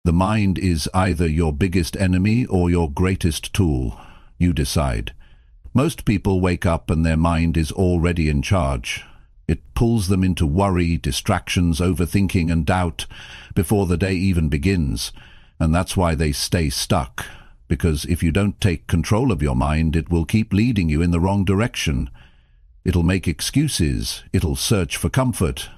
The mind is either your biggest enemy or your greatest tool. You decide. Most people wake up and their mind is already in charge. It pulls them into worry, distractions, overthinking and doubt before the day even begins. And that's why they stay stuck. Because if you don't take control of your mind, it will keep leading you in the wrong direction. It'll make excuses. It'll search for comfort.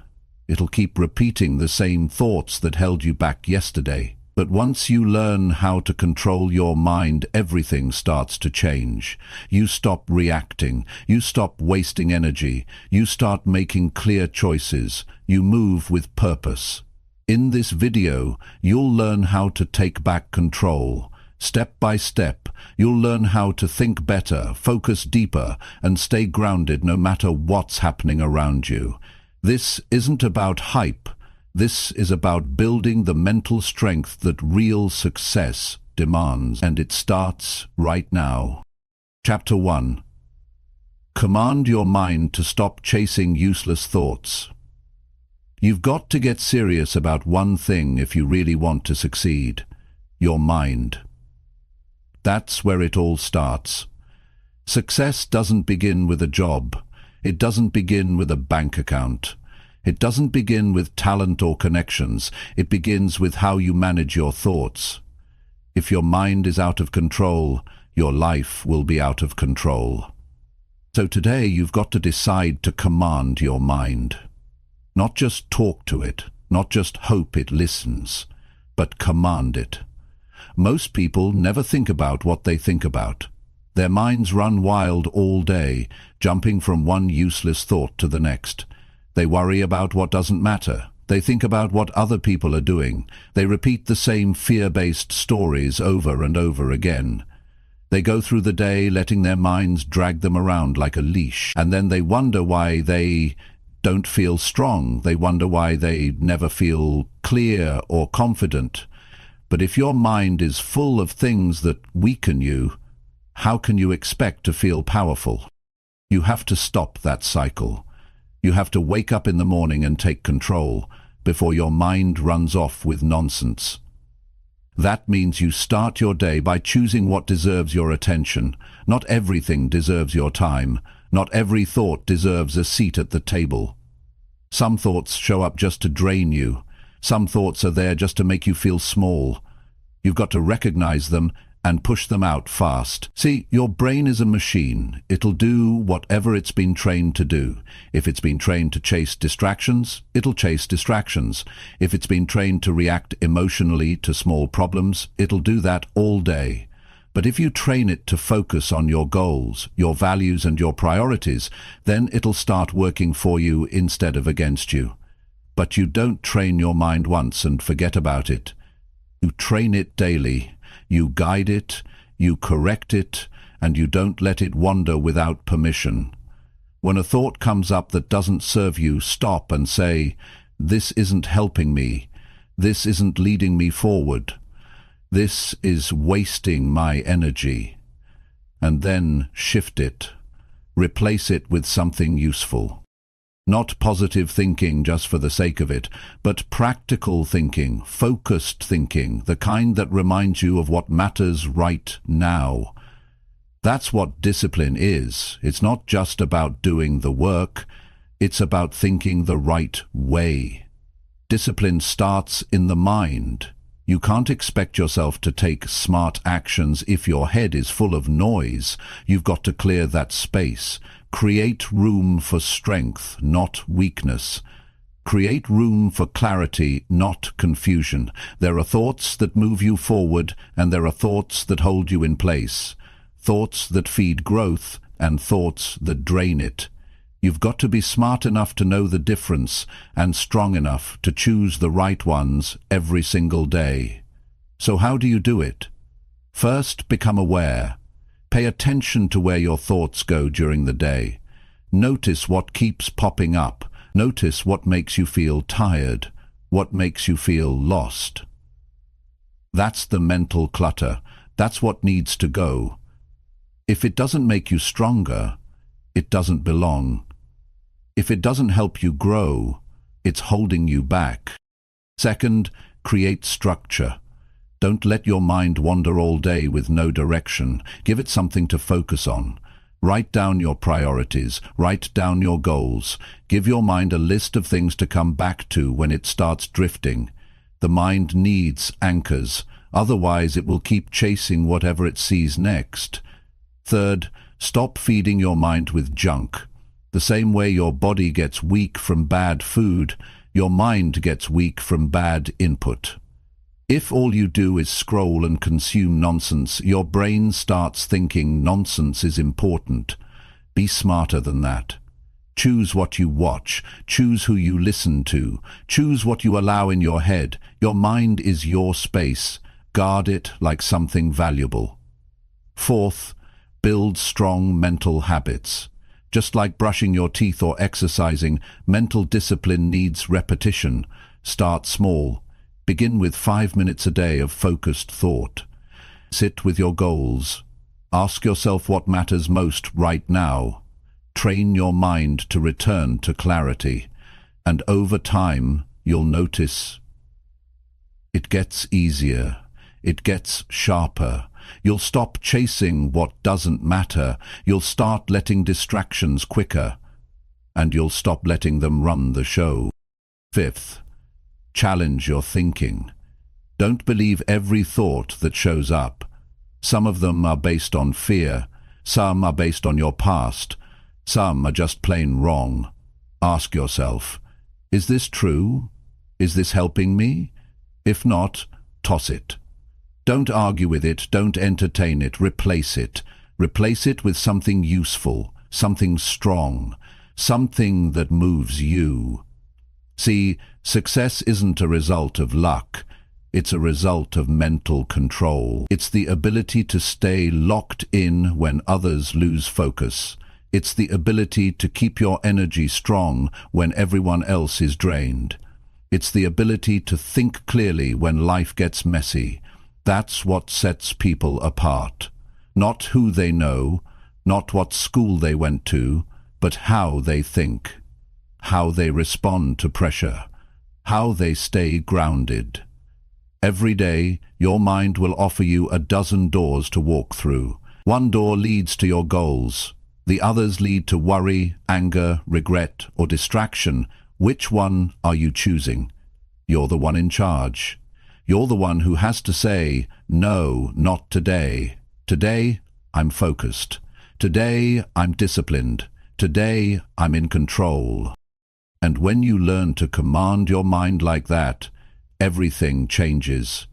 It'll keep repeating the same thoughts that held you back yesterday. But once you learn how to control your mind, everything starts to change. You stop reacting. You stop wasting energy. You start making clear choices. You move with purpose. In this video, you'll learn how to take back control. Step by step, you'll learn how to think better, focus deeper, and stay grounded no matter what's happening around you. This isn't about hype. This is about building the mental strength that real success demands, and it starts right now. Chapter 1. Command your mind to stop chasing useless thoughts. You've got to get serious about one thing if you really want to succeed: your mind. That's where it all starts. Success doesn't begin with a job. It doesn't begin with a bank account. It doesn't begin with talent or connections. It begins with how you manage your thoughts. If your mind is out of control, your life will be out of control. So today you've got to decide to command your mind. Not just talk to it, not just hope it listens, but command it. Most people never think about what they think about. Their minds run wild all day, jumping from one useless thought to the next. They worry about what doesn't matter. They think about what other people are doing. They repeat the same fear-based stories over and over again. They go through the day letting their minds drag them around like a leash, and then they wonder why they don't feel strong. They wonder why they never feel clear or confident. But if your mind is full of things that weaken you, how can you expect to feel powerful? You have to stop that cycle. You have to wake up in the morning and take control before your mind runs off with nonsense. That means you start your day by choosing what deserves your attention. Not everything deserves your time. Not every thought deserves a seat at the table. Some thoughts show up just to drain you. Some thoughts are there just to make you feel small. You've got to recognize them and push them out fast. See, your brain is a machine. It'll do whatever it's been trained to do. If it's been trained to chase distractions, it'll chase distractions. If it's been trained to react emotionally to small problems, it'll do that all day. But if you train it to focus on your goals, your values and your priorities, then it'll start working for you instead of against you. But you don't train your mind once and forget about it. You train it daily. You guide it, you correct it, and you don't let it wander without permission. When a thought comes up that doesn't serve you, stop and say, "This isn't helping me. This isn't leading me forward. This is wasting my energy." And then shift it. Replace it with something useful. Not positive thinking just for the sake of it, but practical thinking, focused thinking, the kind that reminds you of what matters right now. That's what discipline is. It's not just about doing the work, it's about thinking the right way. Discipline starts in the mind. You can't expect yourself to take smart actions if your head is full of noise. You've got to clear that space. Create room for strength, not weakness. Create room for clarity, not confusion. There are thoughts that move you forward, and there are thoughts that hold you in place. Thoughts that feed growth, and thoughts that drain it. You've got to be smart enough to know the difference, and strong enough to choose the right ones every single day. So how do you do it? First, become aware. Pay attention to where your thoughts go during the day. Notice what keeps popping up. Notice what makes you feel tired, what makes you feel lost. That's the mental clutter. That's what needs to go. If it doesn't make you stronger, it doesn't belong. If it doesn't help you grow, it's holding you back. Second, create structure. Don't let your mind wander all day with no direction. Give it something to focus on. Write down your priorities. Write down your goals. Give your mind a list of things to come back to when it starts drifting. The mind needs anchors. Otherwise, it will keep chasing whatever it sees next. Third, stop feeding your mind with junk. The same way your body gets weak from bad food, your mind gets weak from bad input. If all you do is scroll and consume nonsense, your brain starts thinking nonsense is important. Be smarter than that. Choose what you watch. Choose who you listen to. Choose what you allow in your head. Your mind is your space. Guard it like something valuable. Fourth, build strong mental habits. Just like brushing your teeth or exercising, mental discipline needs repetition. Start small. Begin with 5 minutes a day of focused thought. Sit with your goals. Ask yourself what matters most right now. Train your mind to return to clarity. And over time, you'll notice it gets easier. It gets sharper. You'll stop chasing what doesn't matter. You'll start letting distractions quicker. And you'll stop letting them run the show. Fifth, challenge your thinking. Don't believe every thought that shows up. Some of them are based on fear. Some are based on your past. Some are just plain wrong. Ask yourself, is this true? Is this helping me? If not, toss it. Don't argue with it. Don't entertain it. Replace it. Replace it with something useful, something strong, something that moves you. See, success isn't a result of luck. It's a result of mental control. It's the ability to stay locked in when others lose focus. It's the ability to keep your energy strong when everyone else is drained. It's the ability to think clearly when life gets messy. That's what sets people apart. Not who they know, not what school they went to, but how they think. How they respond to pressure, how they stay grounded. Every day, your mind will offer you a dozen doors to walk through. One door leads to your goals. The others lead to worry, anger, regret, or distraction. Which one are you choosing? You're the one in charge. You're the one who has to say, no, not today. Today, I'm focused. Today, I'm disciplined. Today, I'm in control. And when you learn to command your mind like that, everything changes.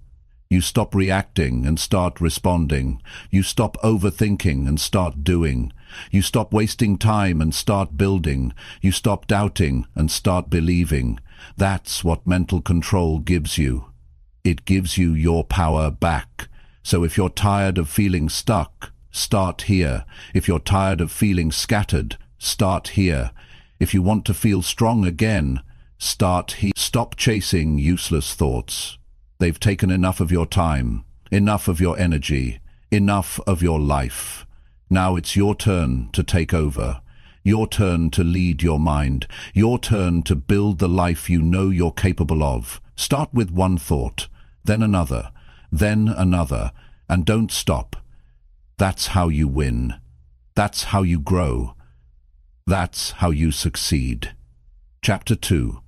You stop reacting and start responding. You stop overthinking and start doing. You stop wasting time and start building. You stop doubting and start believing. That's what mental control gives you. It gives you your power back. So if you're tired of feeling stuck, start here. If you're tired of feeling scattered, start here. If you want to feel strong again, start here. Stop chasing useless thoughts. They've taken enough of your time, enough of your energy, enough of your life. Now it's your turn to take over. Your turn to lead your mind. Your turn to build the life you know you're capable of. Start with one thought, then another, and don't stop. That's how you win. That's how you grow. That's how you succeed. Chapter 2.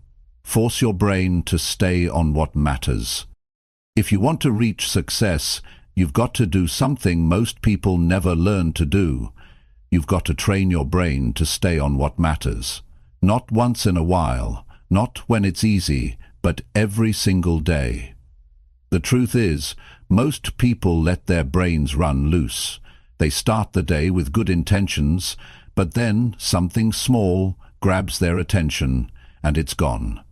Force your brain to stay on what matters. If you want to reach success, you've got to do something most people never learn to do. You've got to train your brain to stay on what matters. Not once in a while, not when it's easy, but every single day. The truth is, most people let their brains run loose. They start the day with good intentions, but then something small grabs their attention and it's gone.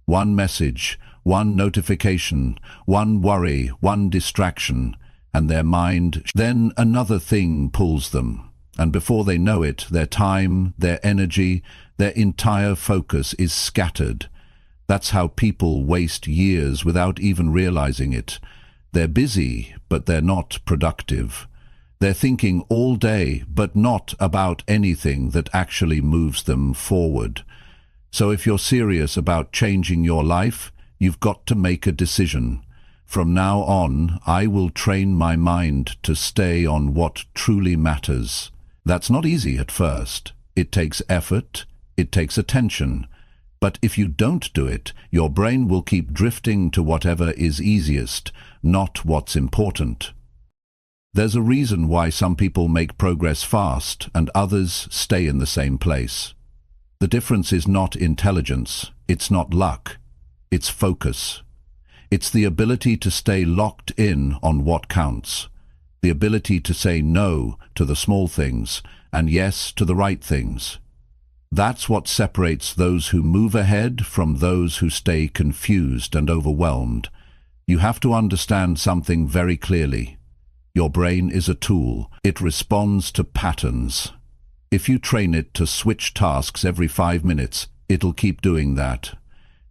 One message, one notification, one worry, one distraction, and their mind, then another thing pulls them. And before they know it, their time, their energy, their entire focus is scattered. That's how people waste years without even realizing it. They're busy, but they're not productive. They're thinking all day, but not about anything that actually moves them forward. So if you're serious about changing your life, you've got to make a decision. From now on, I will train my mind to stay on what truly matters. That's not easy at first. It takes effort, it takes attention. But if you don't do it, your brain will keep drifting to whatever is easiest, not what's important. There's a reason why some people make progress fast and others stay in the same place. The difference is not intelligence, it's not luck, it's focus. It's the ability to stay locked in on what counts, the ability to say no to the small things and yes to the right things. That's what separates those who move ahead from those who stay confused and overwhelmed. You have to understand something very clearly. Your brain is a tool. It responds to patterns. If you train it to switch tasks every 5 minutes, it'll keep doing that.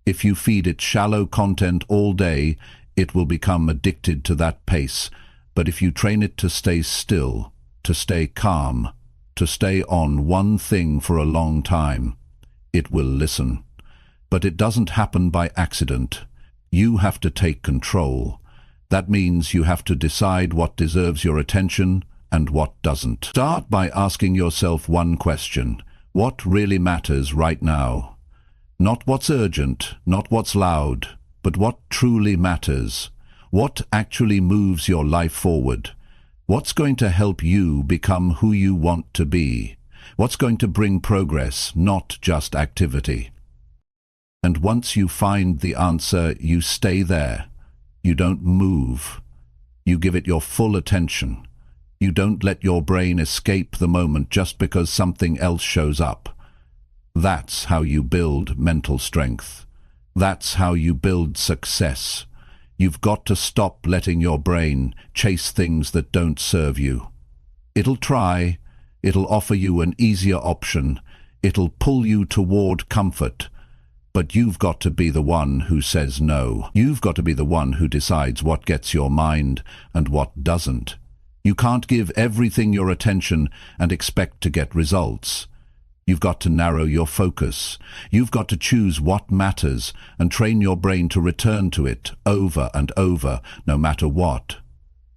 If you feed it shallow content all day, it will become addicted to that pace. But if you train it to stay still, to stay calm, to stay on one thing for a long time, it will listen. But it doesn't happen by accident. You have to take control. That means you have to decide what deserves your attention and what doesn't. Start by asking yourself one question. What really matters right now? Not what's urgent, not what's loud, but what truly matters. What actually moves your life forward? What's going to help you become who you want to be? What's going to bring progress, not just activity? And once you find the answer, you stay there. You don't move. You give it your full attention. You don't let your brain escape the moment just because something else shows up. That's how you build mental strength. That's how you build success. You've got to stop letting your brain chase things that don't serve you. It'll try. It'll offer you an easier option. It'll pull you toward comfort. But you've got to be the one who says no. You've got to be the one who decides what gets your mind and what doesn't. You can't give everything your attention and expect to get results. You've got to narrow your focus. You've got to choose what matters and train your brain to return to it over and over, no matter what.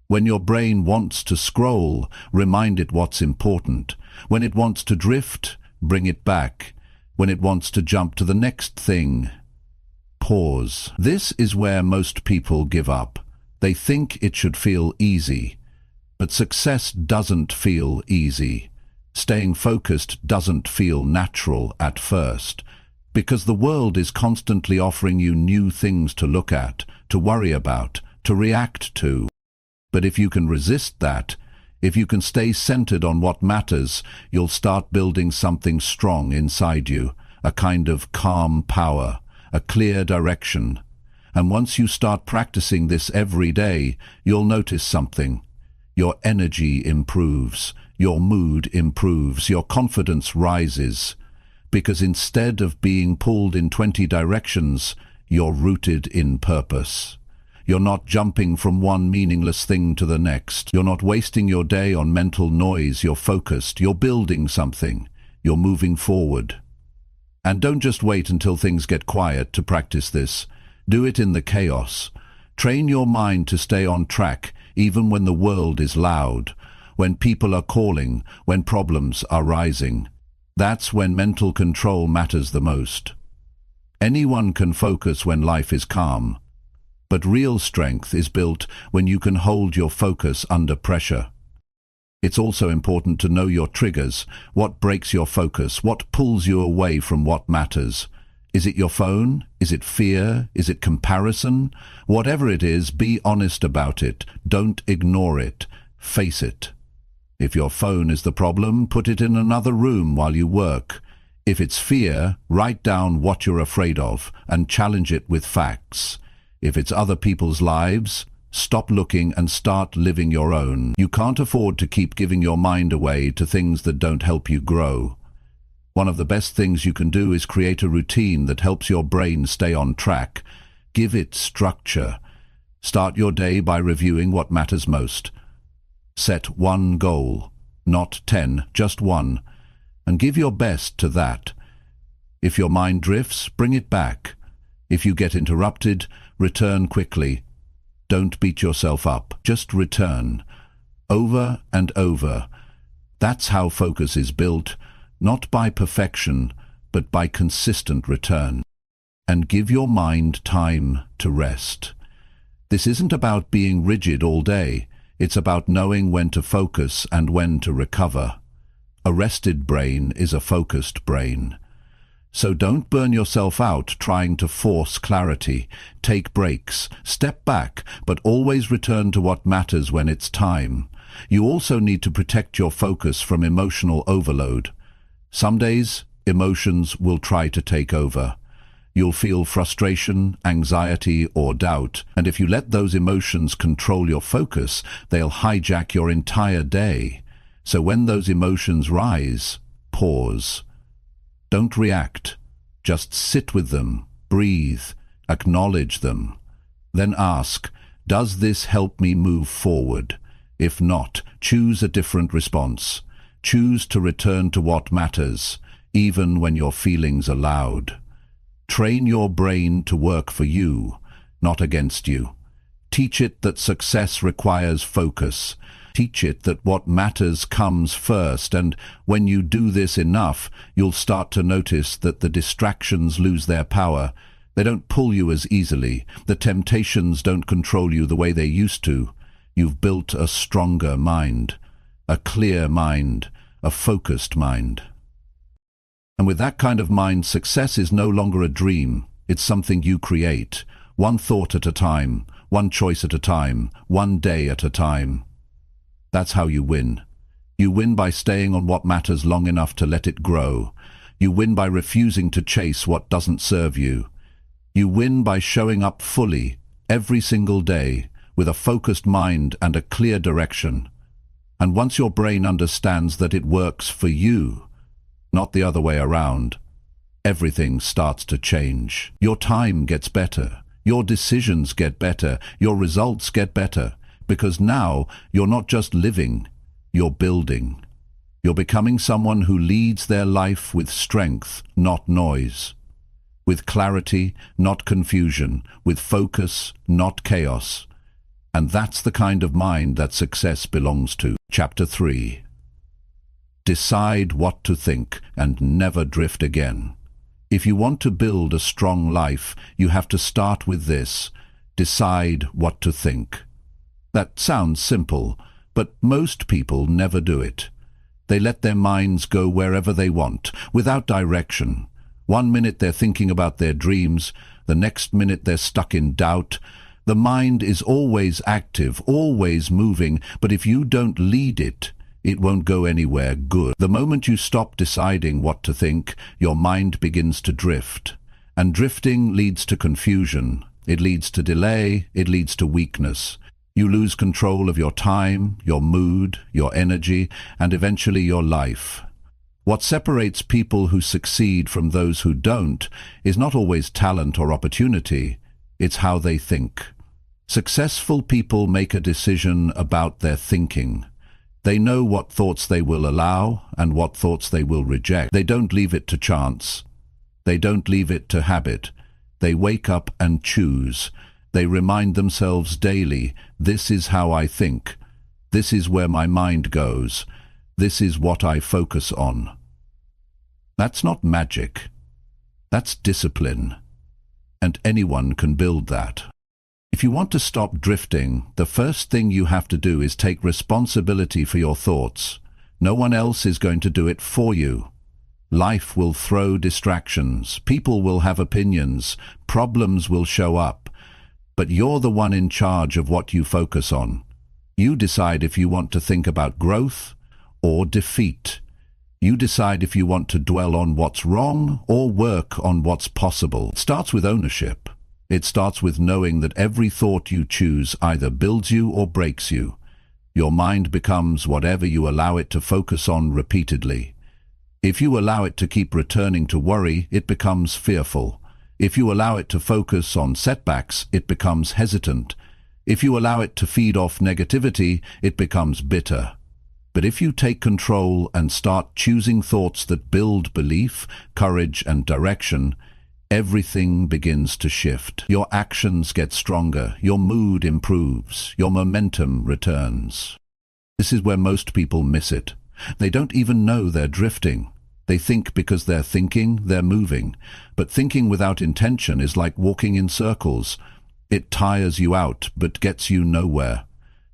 When your brain wants to scroll, remind it what's important. When it wants to drift, bring it back. When it wants to jump to the next thing, pause. This is where most people give up. They think it should feel easy. But success doesn't feel easy. Staying focused doesn't feel natural at first, because the world is constantly offering you new things to look at, to worry about, to react to. But if you can resist that, if you can stay centered on what matters, you'll start building something strong inside you, a kind of calm power, a clear direction. And once you start practicing this every day, you'll notice something. Your energy improves, your mood improves, your confidence rises. Because instead of being pulled in 20 directions, you're rooted in purpose. You're not jumping from one meaningless thing to the next. You're not wasting your day on mental noise. You're focused. You're building something. You're moving forward. And don't just wait until things get quiet to practice this. Do it in the chaos. Train your mind to stay on track even when the world is loud, when people are calling, when problems are rising. That's when mental control matters the most. Anyone can focus when life is calm. But real strength is built when you can hold your focus under pressure. It's also important to know your triggers, what breaks your focus, what pulls you away from what matters. Is it your phone? Is it fear? Is it comparison? Whatever it is, be honest about it. Don't ignore it. Face it. If your phone is the problem, put it in another room while you work. If it's fear, write down what you're afraid of and challenge it with facts. If it's other people's lives, stop looking and start living your own. You can't afford to keep giving your mind away to things that don't help you grow. One of the best things you can do is create a routine that helps your brain stay on track. Give it structure. Start your day by reviewing what matters most. Set one goal, not 10, just one, and give your best to that. If your mind drifts, bring it back. If you get interrupted, return quickly. Don't beat yourself up. Just return. Over and over. That's how focus is built, not by perfection, but by consistent return. And give your mind time to rest. This isn't about being rigid all day. It's about knowing when to focus and when to recover. A rested brain is a focused brain. So don't burn yourself out trying to force clarity. Take breaks, step back, but always return to what matters when it's time. You also need to protect your focus from emotional overload. Some days, emotions will try to take over. You'll feel frustration, anxiety, or doubt, and if you let those emotions control your focus, they'll hijack your entire day. So when those emotions rise, pause. Don't react. Just sit with them, breathe, acknowledge them. Then ask, does this help me move forward? If not, choose a different response. Choose to return to what matters, even when your feelings are loud. Train your brain to work for you, not against you. Teach it that success requires focus. Teach it that what matters comes first, and when you do this enough, you'll start to notice that the distractions lose their power. They don't pull you as easily. The temptations don't control you the way they used to. You've built a stronger mind, a clear mind, a focused mind. And with that kind of mind, success is no longer a dream. It's something you create, one thought at a time, one choice at a time, one day at a time. That's how you win. You win by staying on what matters long enough to let it grow. You win by refusing to chase what doesn't serve you. You win by showing up fully, every single day, with a focused mind and a clear direction. And once your brain understands that it works for you, not the other way around, everything starts to change. Your time gets better. Your decisions get better. Your results get better. Because now you're not just living, you're building. You're becoming someone who leads their life with strength, not noise. With clarity, not confusion. With focus, not chaos. And that's the kind of mind that success belongs to. Chapter 3. Decide what to think and never drift again. If you want to build a strong life, you have to start with this. Decide what to think. That sounds simple, but most people never do it. They let their minds go wherever they want, without direction. One minute they're thinking about their dreams, the next minute they're stuck in doubt. The mind is always active, always moving, but if you don't lead it, it won't go anywhere good. The moment you stop deciding what to think, your mind begins to drift. And drifting leads to confusion. It leads to delay. It leads to weakness. You lose control of your time, your mood, your energy, and eventually your life. What separates people who succeed from those who don't is not always talent or opportunity. It's how they think. Successful people make a decision about their thinking. They know what thoughts they will allow and what thoughts they will reject. They don't leave it to chance. They don't leave it to habit. They wake up and choose. They remind themselves daily, this is how I think. This is where my mind goes. This is what I focus on. That's not magic. That's discipline. And anyone can build that. If you want to stop drifting, the first thing you have to do is take responsibility for your thoughts. No one else is going to do it for you. Life will throw distractions. People will have opinions. Problems will show up. But you're the one in charge of what you focus on. You decide if you want to think about growth or defeat. You decide if you want to dwell on what's wrong or work on what's possible. It starts with ownership. It starts with knowing that every thought you choose either builds you or breaks you. Your mind becomes whatever you allow it to focus on repeatedly. If you allow it to keep returning to worry, it becomes fearful. If you allow it to focus on setbacks, it becomes hesitant. If you allow it to feed off negativity, it becomes bitter. But if you take control and start choosing thoughts that build belief, courage, and direction, everything begins to shift. Your actions get stronger, your mood improves, your momentum returns. This is where most people miss it. They don't even know they're drifting. They think because they're thinking, they're moving. But thinking without intention is like walking in circles. It tires you out, but gets you nowhere.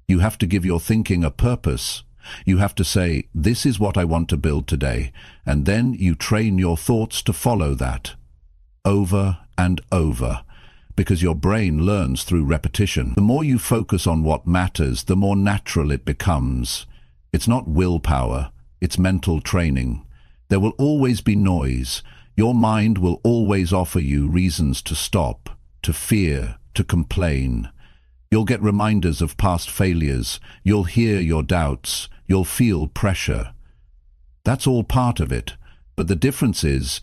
You have to give your thinking a purpose. You have to say, this is what I want to build today, and then you train your thoughts to follow that. Over and over, because your brain learns through repetition. The more you focus on what matters, the more natural it becomes. It's not willpower, it's mental training. There will always be noise. Your mind will always offer you reasons to stop, to fear, to complain. You'll get reminders of past failures. You'll hear your doubts. You'll feel pressure. That's all part of it. But the difference is,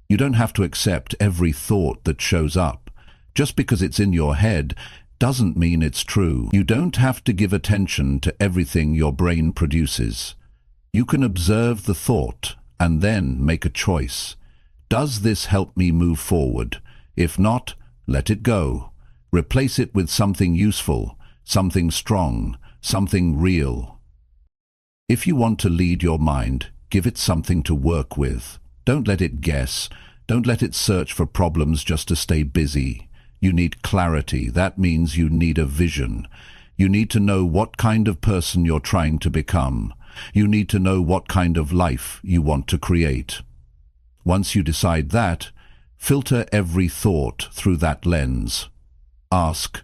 you don't have to accept every thought that shows up. Just because it's in your head doesn't mean it's true. You don't have to give attention to everything your brain produces. You can observe the thought and then make a choice. Does this help me move forward? If not, let it go. Replace it with something useful, something strong, something real. If you want to lead your mind, give it something to work with. Don't let it guess. Don't let it search for problems just to stay busy. You need clarity. That means you need a vision. You need to know what kind of person you're trying to become. You need to know what kind of life you want to create. Once you decide that, filter every thought through that lens. Ask,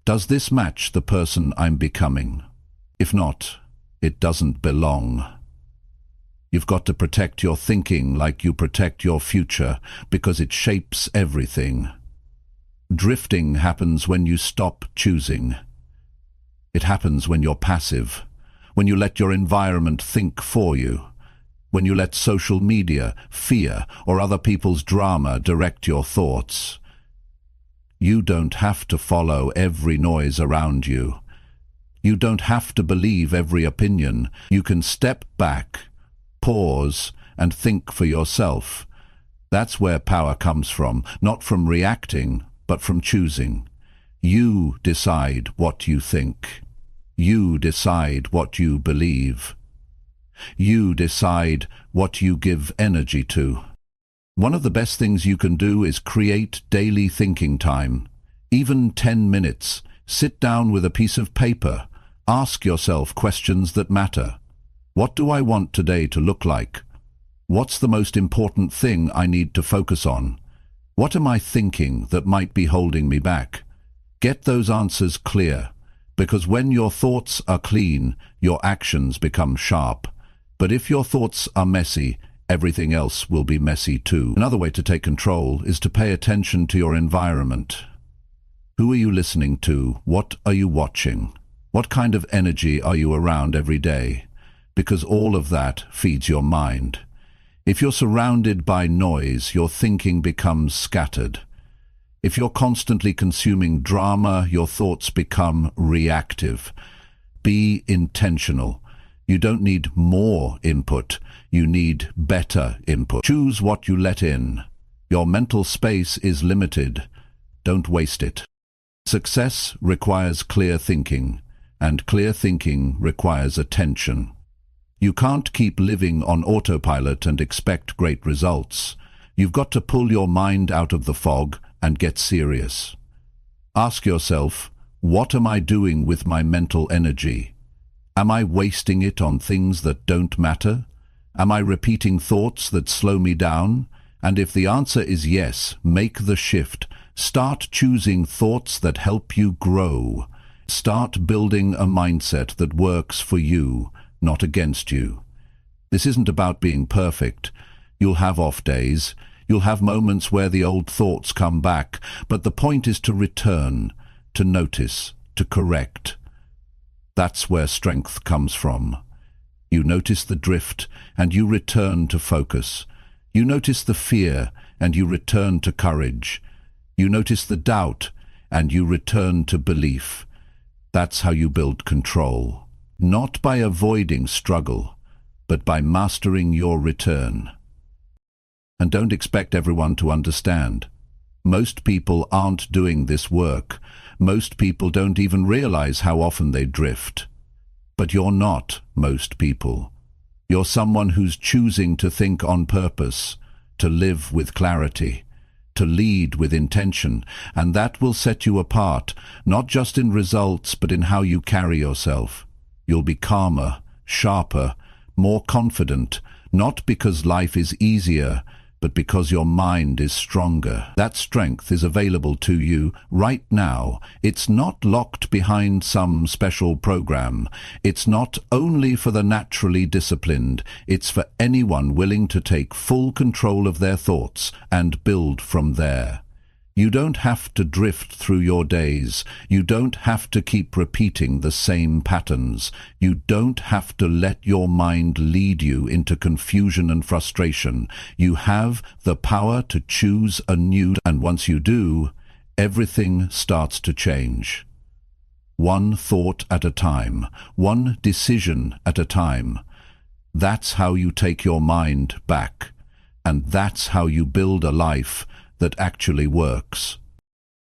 does this match the person I'm becoming? If not, it doesn't belong. You've got to protect your thinking like you protect your future, because it shapes everything. Drifting happens when you stop choosing. It happens when you're passive, when you let your environment think for you, when you let social media, fear, or other people's drama direct your thoughts. You don't have to follow every noise around you. You don't have to believe every opinion. You can step back, pause, and think for yourself. That's where power comes from, not from reacting, but from choosing. You decide what you think. You decide what you believe. You decide what you give energy to. One of the best things you can do is create daily thinking time. Even 10 minutes. Sit down with a piece of paper. Ask yourself questions that matter. What do I want today to look like? What's the most important thing I need to focus on? What am I thinking that might be holding me back? Get those answers clear, because when your thoughts are clean, your actions become sharp. But if your thoughts are messy, everything else will be messy too. Another way to take control is to pay attention to your environment. Who are you listening to? What are you watching? What kind of energy are you around every day? Because all of that feeds your mind. If you're surrounded by noise, your thinking becomes scattered. If you're constantly consuming drama, your thoughts become reactive. Be intentional. You don't need more input. You need better input. Choose what you let in. Your mental space is limited. Don't waste it. Success requires clear thinking, and clear thinking requires attention. You can't keep living on autopilot and expect great results. You've got to pull your mind out of the fog and get serious. Ask yourself, what am I doing with my mental energy? Am I wasting it on things that don't matter? Am I repeating thoughts that slow me down? And if the answer is yes, make the shift. Start choosing thoughts that help you grow. Start building a mindset that works for you, not against you. This isn't about being perfect. You'll have off days. You'll have moments where the old thoughts come back, but the point is to return, to notice, to correct. That's where strength comes from. You notice the drift, and you return to focus. You notice the fear, and you return to courage. You notice the doubt, and you return to belief. That's how you build control. Not by avoiding struggle, but by mastering your return. and don't expect everyone to understand. Most people aren't doing this work. Most people don't even realize how often they drift. But you're not most people. You're someone who's choosing to think on purpose, to live with clarity, to lead with intention, and that will set you apart, not just in results, but in how you carry yourself. You'll be calmer, sharper, more confident, not because life is easier, but because your mind is stronger. That strength is available to you right now. It's not locked behind some special program. It's not only for the naturally disciplined. It's for anyone willing to take full control of their thoughts and build from there. You don't have to drift through your days. You don't have to keep repeating the same patterns. You don't have to let your mind lead you into confusion and frustration. You have the power to choose anew, and once you do, everything starts to change. One thought at a time, one decision at a time. That's how you take your mind back, and that's how you build a life that actually works.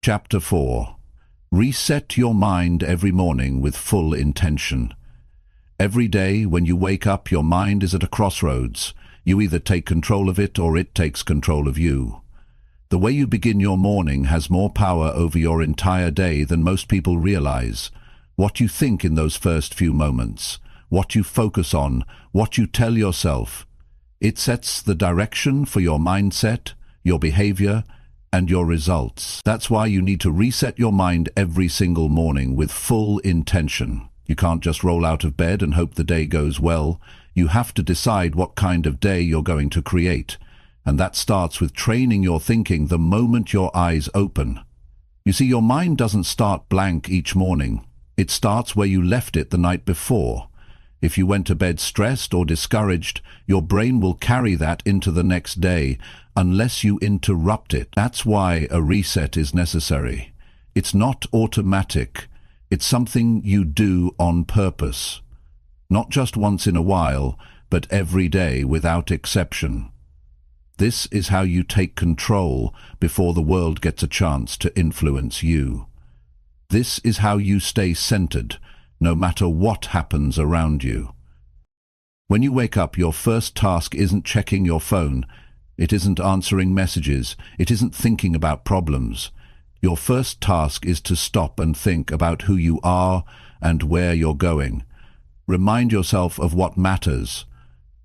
Chapter 4. Reset your mind every morning with full intention. Every day when you wake up, your mind is at a crossroads. You either take control of it or it takes control of you. The way you begin your morning has more power over your entire day than most people realize. What you think in those first few moments, what you focus on, what you tell yourself, it sets the direction for your mindset, your behavior, and your results. That's why you need to reset your mind every single morning with full intention. You can't just roll out of bed and hope the day goes well. You have to decide what kind of day you're going to create. And that starts with training your thinking the moment your eyes open. You see, your mind doesn't start blank each morning. It starts where you left it the night before. If you went to bed stressed or discouraged, your brain will carry that into the next day unless you interrupt it. That's why a reset is necessary. It's not automatic. It's something you do on purpose. Not just once in a while, but every day without exception. This is how you take control before the world gets a chance to influence you. This is how you stay centered, no matter what happens around you. When you wake up, your first task isn't checking your phone. It isn't answering messages. It isn't thinking about problems. Your first task is to stop and think about who you are and where you're going. Remind yourself of what matters.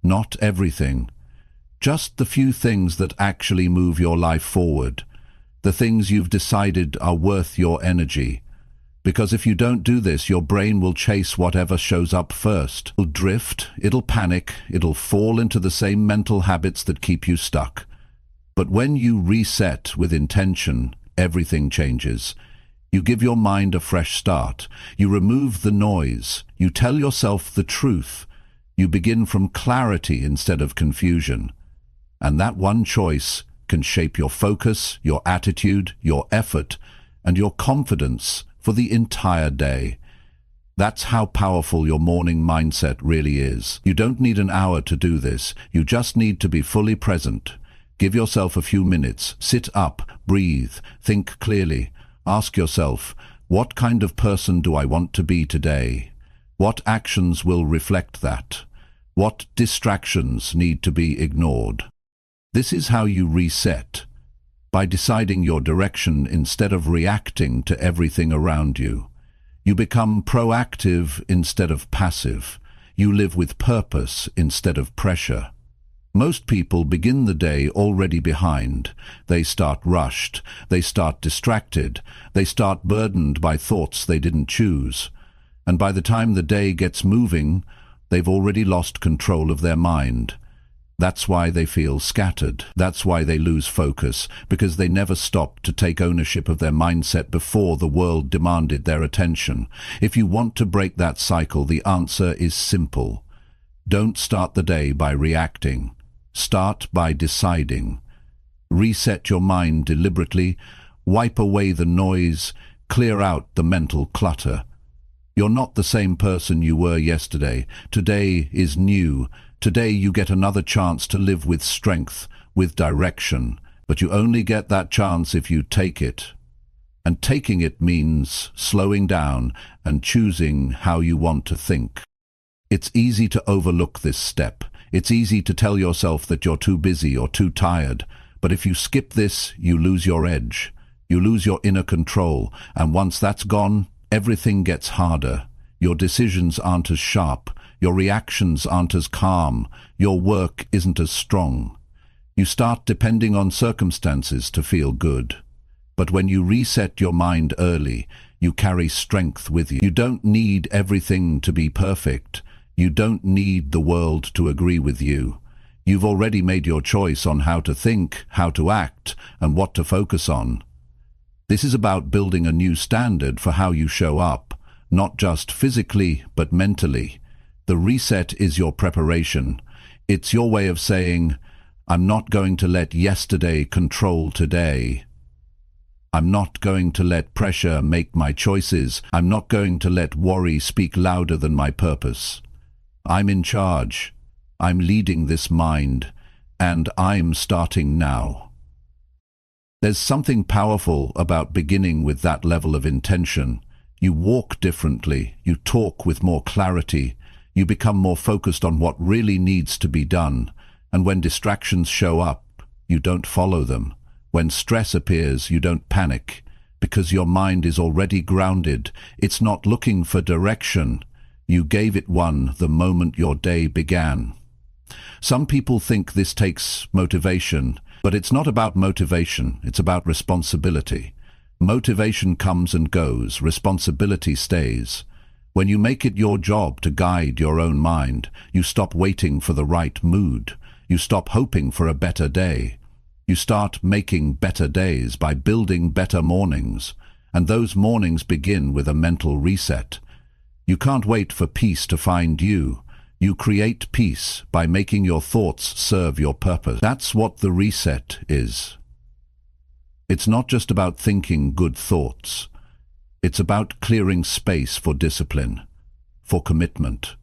Not everything. Just the few things that actually move your life forward. The things you've decided are worth your energy. Because if you don't do this, your brain will chase whatever shows up first. It'll drift, it'll panic, it'll fall into the same mental habits that keep you stuck. But when you reset with intention, everything changes. You give your mind a fresh start. You remove the noise. You tell yourself the truth. You begin from clarity instead of confusion. And that one choice can shape your focus, your attitude, your effort, and your confidence for the entire day. That's how powerful your morning mindset really is. You don't need an hour to do this. You just need to be fully present. Give yourself a few minutes. Sit up, breathe, think clearly. Ask yourself, what kind of person do I want to be today? What actions will reflect that? What distractions need to be ignored? This is how you reset, by deciding your direction instead of reacting to everything around you. You become proactive instead of passive. You live with purpose instead of pressure. Most people begin the day already behind. They start rushed. They start distracted. They start burdened by thoughts they didn't choose. And by the time the day gets moving, they've already lost control of their mind. That's why they feel scattered. That's why they lose focus, because they never stopped to take ownership of their mindset before the world demanded their attention. If you want to break that cycle, the answer is simple. Don't start the day by reacting. Start by deciding. Reset your mind deliberately. Wipe away the noise. Clear out the mental clutter. You're not the same person you were yesterday. Today is new. Today you get another chance to live with strength, with direction, but you only get that chance if you take it. And taking it means slowing down and choosing how you want to think. It's easy to overlook this step. It's easy to tell yourself that you're too busy or too tired, but if you skip this, you lose your edge. You lose your inner control, and once that's gone, everything gets harder. Your decisions aren't as sharp, your reactions aren't as calm, your work isn't as strong. You start depending on circumstances to feel good. But when you reset your mind early, you carry strength with you. You don't need everything to be perfect. You don't need the world to agree with you. You've already made your choice on how to think, how to act, and what to focus on. This is about building a new standard for how you show up, not just physically, but mentally. The reset is your preparation. It's your way of saying, I'm not going to let yesterday control today. I'm not going to let pressure make my choices. I'm not going to let worry speak louder than my purpose. I'm in charge. I'm leading this mind, and I'm starting now. There's something powerful about beginning with that level of intention. You walk differently, you talk with more clarity, you become more focused on what really needs to be done, and when distractions show up, you don't follow them. When stress appears, you don't panic, because your mind is already grounded. It's not looking for direction. You gave it one the moment your day began. Some people think this takes motivation, but it's not about motivation, it's about responsibility. Motivation comes and goes, responsibility stays. When you make it your job to guide your own mind, you stop waiting for the right mood. You stop hoping for a better day. You start making better days by building better mornings, and those mornings begin with a mental reset. You can't wait for peace to find you. You create peace by making your thoughts serve your purpose. That's what the reset is. It's not just about thinking good thoughts. It's about clearing space for discipline, for commitment,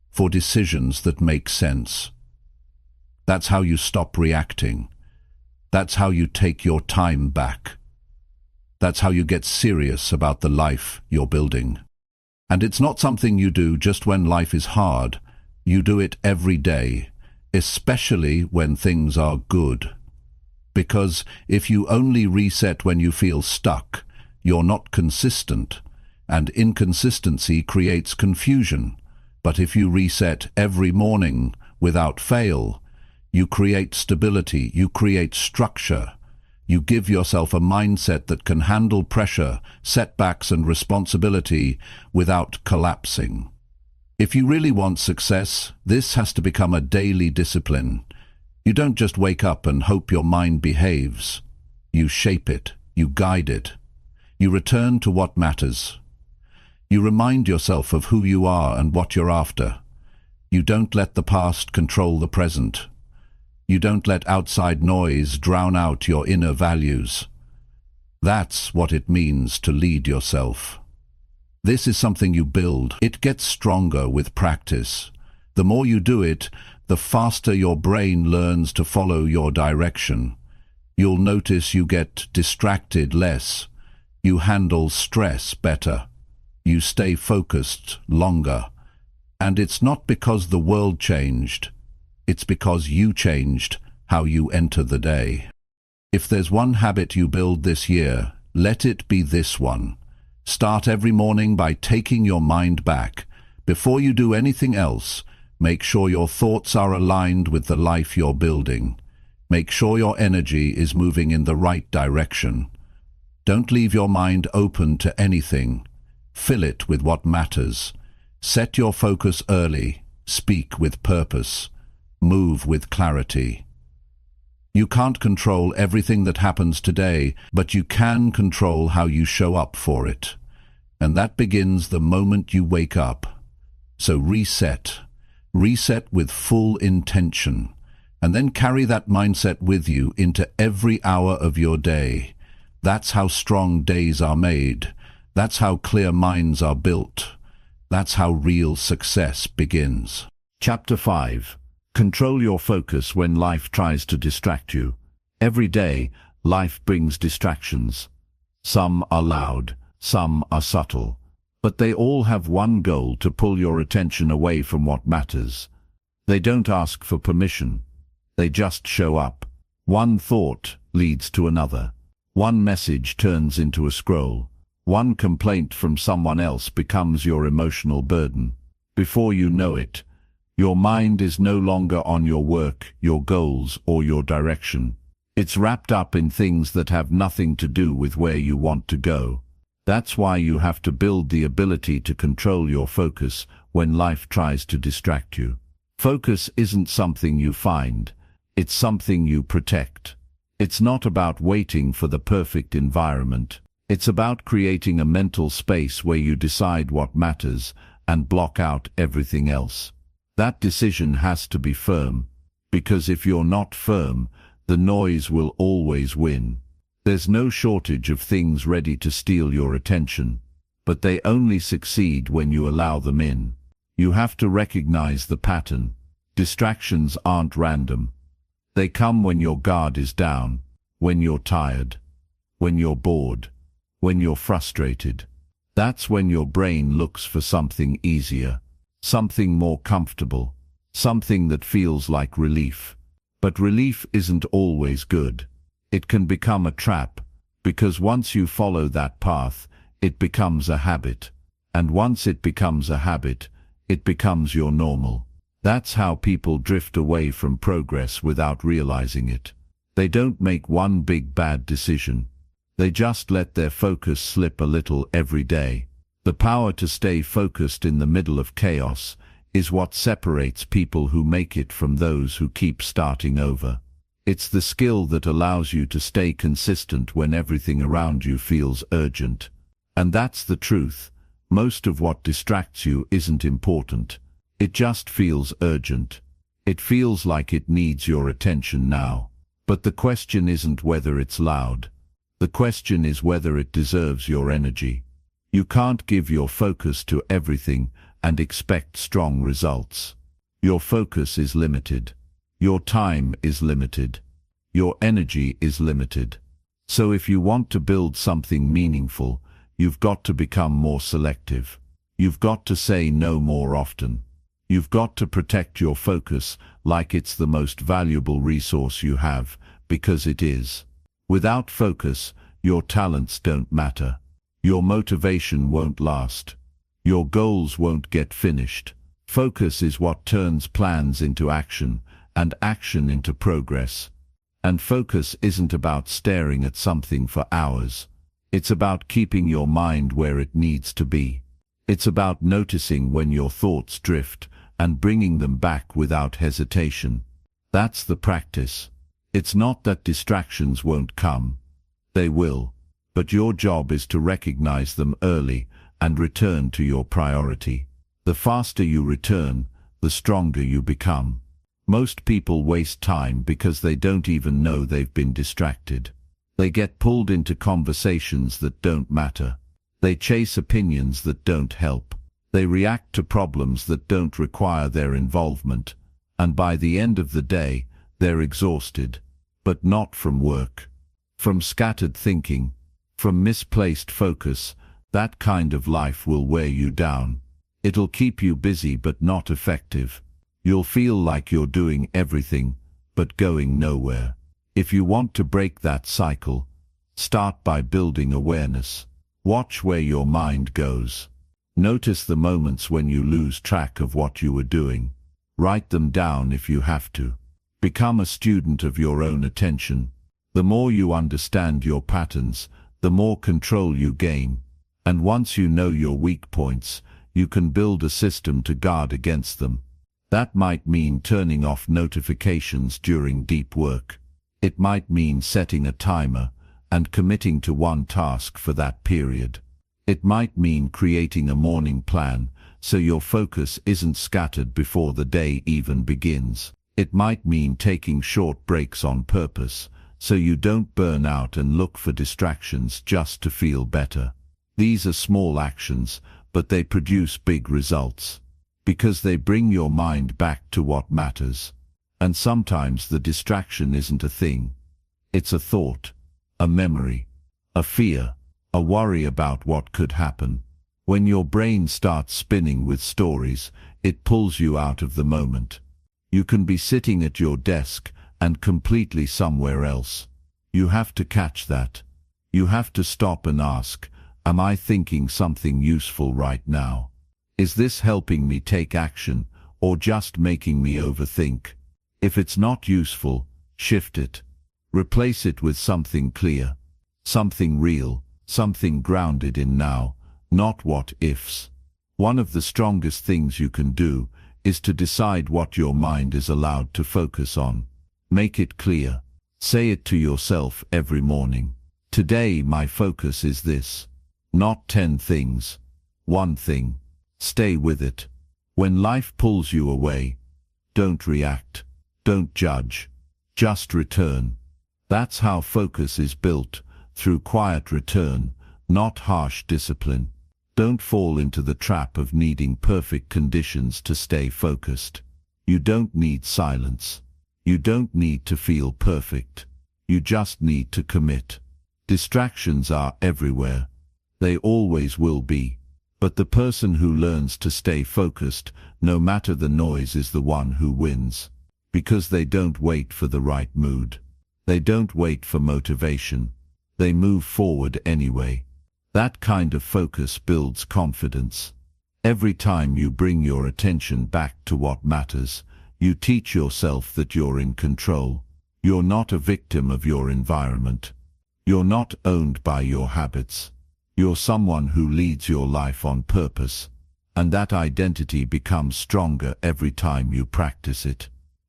for decisions that make sense. That's how you stop reacting. That's how you take your time back. That's how you get serious about the life you're building. And it's not something you do just when life is hard. You do it every day, especially when things are good. Because if you only reset when you feel stuck, you're not consistent, and inconsistency creates confusion. But if you reset every morning without fail, you create stability, you create structure. You give yourself a mindset that can handle pressure, setbacks, and responsibility without collapsing. If you really want success, this has to become a daily discipline. You don't just wake up and hope your mind behaves. You shape it, you guide it. You return to what matters. You remind yourself of who you are and what you're after. You don't let the past control the present. You don't let outside noise drown out your inner values. That's what it means to lead yourself. This is something you build. It gets stronger with practice. The more you do it, the faster your brain learns to follow your direction. You'll notice you get distracted less. You handle stress better. You stay focused longer. And it's not because the world changed. It's because you changed how you enter the day. If there's one habit you build this year, let it be this one. Start every morning by taking your mind back. Before you do anything else, make sure your thoughts are aligned with the life you're building. Make sure your energy is moving in the right direction. Don't leave your mind open to anything. Fill it with what matters. Set your focus early. Speak with purpose. Move with clarity. You can't control everything that happens today, but you can control how you show up for it. And that begins the moment you wake up. So reset. Reset with full intention. And then carry that mindset with you into every hour of your day. That's how strong days are made. That's how clear minds are built. That's how real success begins. Chapter 5. Control your focus when life tries to distract you. Every day, life brings distractions. Some are loud, some are subtle, but they all have one goal: to pull your attention away from what matters. They don't ask for permission. They just show up. One thought leads to another. One message turns into a scroll. One complaint from someone else becomes your emotional burden. Before you know it, your mind is no longer on your work, your goals, or your direction. It's wrapped up in things that have nothing to do with where you want to go. That's why you have to build the ability to control your focus when life tries to distract you. Focus isn't something you find, it's something you protect. It's not about waiting for the perfect environment. It's about creating a mental space where you decide what matters and block out everything else. That decision has to be firm, because if you're not firm, the noise will always win. There's no shortage of things ready to steal your attention, but they only succeed when you allow them in. You have to recognize the pattern. Distractions aren't random. They come when your guard is down, when you're tired, when you're bored, when you're frustrated. That's when your brain looks for something easier, something more comfortable, something that feels like relief. But relief isn't always good. It can become a trap, because once you follow that path, it becomes a habit. And once it becomes a habit, it becomes your normal. That's how people drift away from progress without realizing it. They don't make one big bad decision. They just let their focus slip a little every day. The power to stay focused in the middle of chaos is what separates people who make it from those who keep starting over. It's the skill that allows you to stay consistent when everything around you feels urgent. And that's the truth. Most of what distracts you isn't important. It just feels urgent. It feels like it needs your attention now. But the question isn't whether it's loud. The question is whether it deserves your energy. You can't give your focus to everything and expect strong results. Your focus is limited. Your time is limited. Your energy is limited. So if you want to build something meaningful, you've got to become more selective. You've got to say no more often. You've got to protect your focus like it's the most valuable resource you have, because it is. Without focus, your talents don't matter. Your motivation won't last. Your goals won't get finished. Focus is what turns plans into action, and action into progress. And focus isn't about staring at something for hours. It's about keeping your mind where it needs to be. It's about noticing when your thoughts drift and bringing them back without hesitation. That's the practice. It's not that distractions won't come. They will. But your job is to recognize them early and return to your priority. The faster you return, the stronger you become. Most people waste time because they don't even know they've been distracted. They get pulled into conversations that don't matter. They chase opinions that don't help. They react to problems that don't require their involvement. And by the end of the day, they're exhausted. But not from work. From scattered thinking. From misplaced focus. That kind of life will wear you down. It'll keep you busy but not effective. You'll feel like you're doing everything, but going nowhere. If you want to break that cycle, start by building awareness. Watch where your mind goes. Notice the moments when you lose track of what you were doing. Write them down if you have to. Become a student of your own attention. The more you understand your patterns, the more control you gain. And once you know your weak points, you can build a system to guard against them. That might mean turning off notifications during deep work. It might mean setting a timer and committing to one task for that period. It might mean creating a morning plan so your focus isn't scattered before the day even begins. It might mean taking short breaks on purpose so you don't burn out and look for distractions just to feel better. These are small actions, but they produce big results. Because they bring your mind back to what matters. And sometimes the distraction isn't a thing. It's a thought, a memory, a fear, a worry about what could happen. When your brain starts spinning with stories, it pulls you out of the moment. You can be sitting at your desk and completely somewhere else. You have to catch that. You have to stop and ask, am I thinking something useful right now? Is this helping me take action, or just making me overthink? If it's not useful, shift it. Replace it with something clear, something real, something grounded in now, not what ifs. One of the strongest things you can do is to decide what your mind is allowed to focus on. Make it clear. Say it to yourself every morning. Today my focus is this. Not 10 things. One thing. Stay with it. When life pulls you away, don't react. Don't judge. Just return. That's how focus is built, through quiet return, not harsh discipline. Don't fall into the trap of needing perfect conditions to stay focused. You don't need silence. You don't need to feel perfect. You just need to commit. Distractions are everywhere. They always will be. But the person who learns to stay focused, no matter the noise, is the one who wins. Because they don't wait for the right mood. They don't wait for motivation. They move forward anyway. That kind of focus builds confidence. Every time you bring your attention back to what matters, you teach yourself that you're in control. You're not a victim of your environment. You're not owned by your habits. You're someone who leads your life on purpose, and that identity becomes stronger every time you practice it.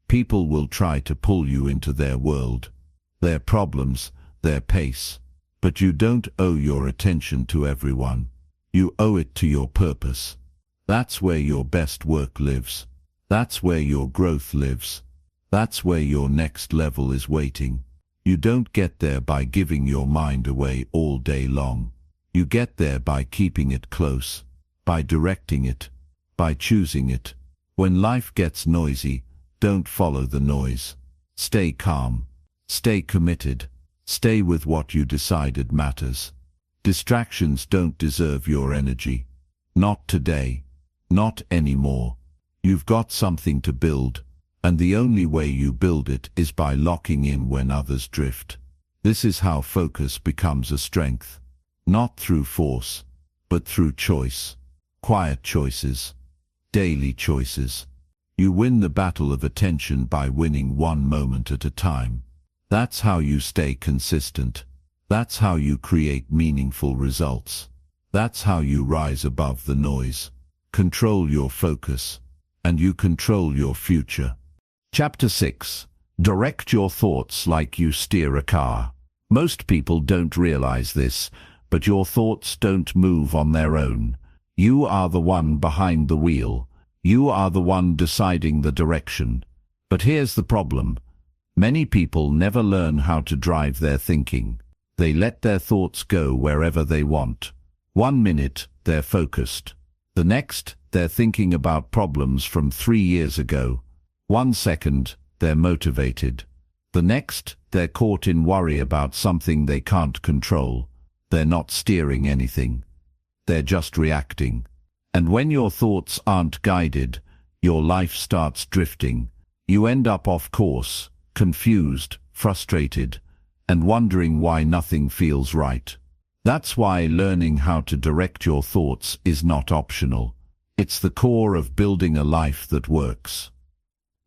People will try to pull you into their world, their problems, their pace, but you don't owe your attention to everyone. You owe it to your purpose. That's where your best work lives. That's where your growth lives. That's where your next level is waiting. You don't get there by giving your mind away all day long. You get there by keeping it close, by directing it, by choosing it. When life gets noisy, don't follow the noise. Stay calm. Stay committed. Stay with what you decided matters. Distractions don't deserve your energy. Not today. Not anymore. You've got something to build, and the only way you build it is by locking in when others drift. This is how focus becomes a strength. Not through force, but through choice. Quiet choices. Daily choices. You win the battle of attention by winning one moment at a time. That's how you stay consistent. That's how you create meaningful results. That's how you rise above the noise. Control your focus, and you control your future. Chapter 6. Direct your thoughts like you steer a car. Most people don't realize this, but your thoughts don't move on their own. You are the one behind the wheel. You are the one deciding the direction. But here's the problem. Many people never learn how to drive their thinking. They let their thoughts go wherever they want. 1 minute, they're focused. The next, they're thinking about problems from 3 years ago. 1 second, they're motivated. The next, they're caught in worry about something they can't control. They're not steering anything. They're just reacting. And when your thoughts aren't guided, your life starts drifting. You end up off course, confused, frustrated, and wondering why nothing feels right. That's why learning how to direct your thoughts is not optional. It's the core of building a life that works.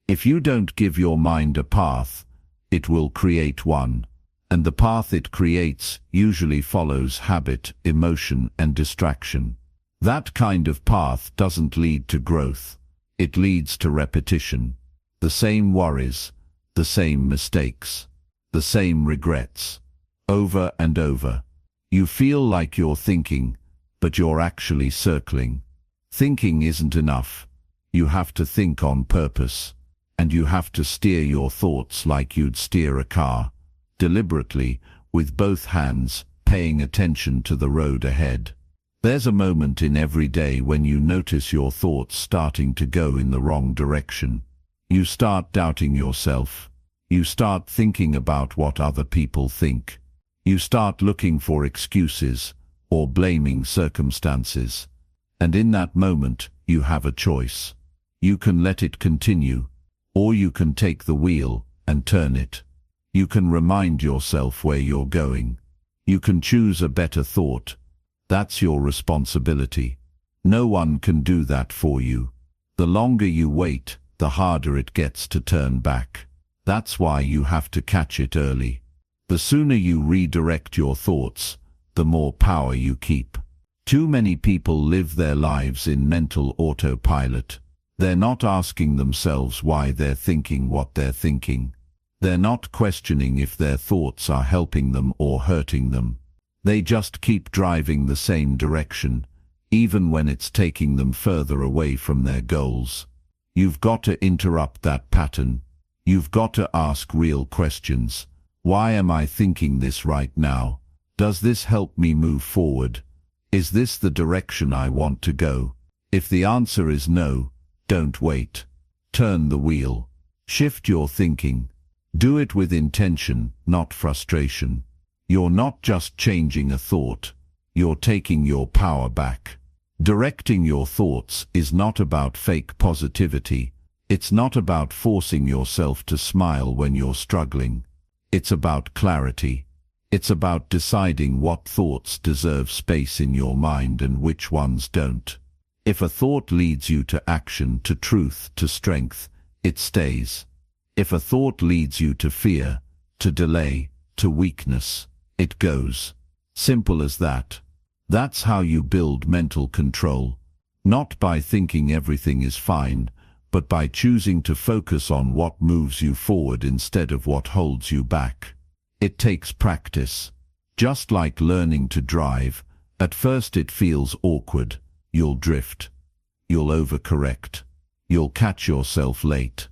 If you don't give your mind a path, it will create one. And the path it creates usually follows habit, emotion, and distraction. That kind of path doesn't lead to growth. It leads to repetition. The same worries, the same mistakes, the same regrets. Over and over. You feel like you're thinking, but you're actually circling. Thinking isn't enough. You have to think on purpose. And you have to steer your thoughts like you'd steer a car. Deliberately, with both hands, paying attention to the road ahead. There's a moment in every day when you notice your thoughts starting to go in the wrong direction. You start doubting yourself. You start thinking about what other people think. You start looking for excuses or blaming circumstances. And in that moment, you have a choice. You can let it continue, or you can take the wheel and turn it. You can remind yourself where you're going. You can choose a better thought. That's your responsibility. No one can do that for you. The longer you wait, the harder it gets to turn back. That's why you have to catch it early. The sooner you redirect your thoughts, the more power you keep. Too many people live their lives in mental autopilot. They're not asking themselves why they're thinking what they're thinking. They're not questioning if their thoughts are helping them or hurting them. They just keep driving the same direction, even when it's taking them further away from their goals. You've got to interrupt that pattern. You've got to ask real questions. Why am I thinking this right now? Does this help me move forward? Is this the direction I want to go? If the answer is no, don't wait. Turn the wheel. Shift your thinking. Do it with intention, not frustration. You're not just changing a thought. You're taking your power back. Directing your thoughts is not about fake positivity. It's not about forcing yourself to smile when you're struggling. It's about clarity. It's about deciding what thoughts deserve space in your mind and which ones don't. If a thought leads you to action, to truth, to strength, it stays. If a thought leads you to fear, to delay, to weakness, it goes. Simple as that. That's how you build mental control. Not by thinking everything is fine, but by choosing to focus on what moves you forward instead of what holds you back. It takes practice. Just like learning to drive, at first it feels awkward. You'll drift. You'll overcorrect. You'll catch yourself late.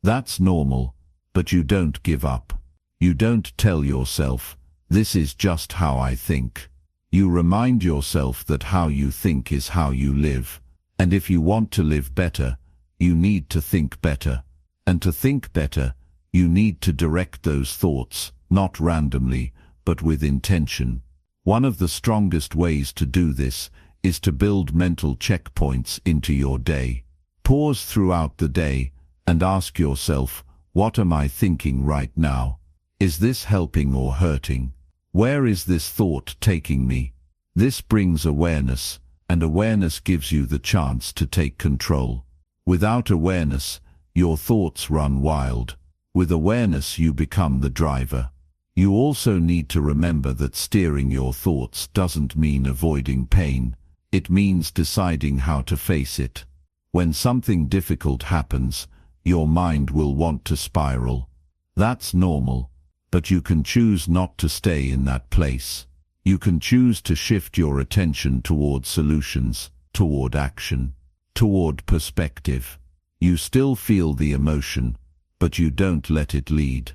That's normal, but you don't give up. You don't tell yourself, this is just how I think. You remind yourself that how you think is how you live. And if you want to live better, you need to think better. And to think better, you need to direct those thoughts, not randomly, but with intention. One of the strongest ways to do this is to build mental checkpoints into your day. Pause throughout the day and ask yourself, what am I thinking right now? Is this helping or hurting? Where is this thought taking me? This brings awareness, and awareness gives you the chance to take control. Without awareness, your thoughts run wild. With awareness, you become the driver. You also need to remember that steering your thoughts doesn't mean avoiding pain. It means deciding how to face it. When something difficult happens, your mind will want to spiral. That's normal, but you can choose not to stay in that place. You can choose to shift your attention toward solutions, toward action, toward perspective. You still feel the emotion, but you don't let it lead.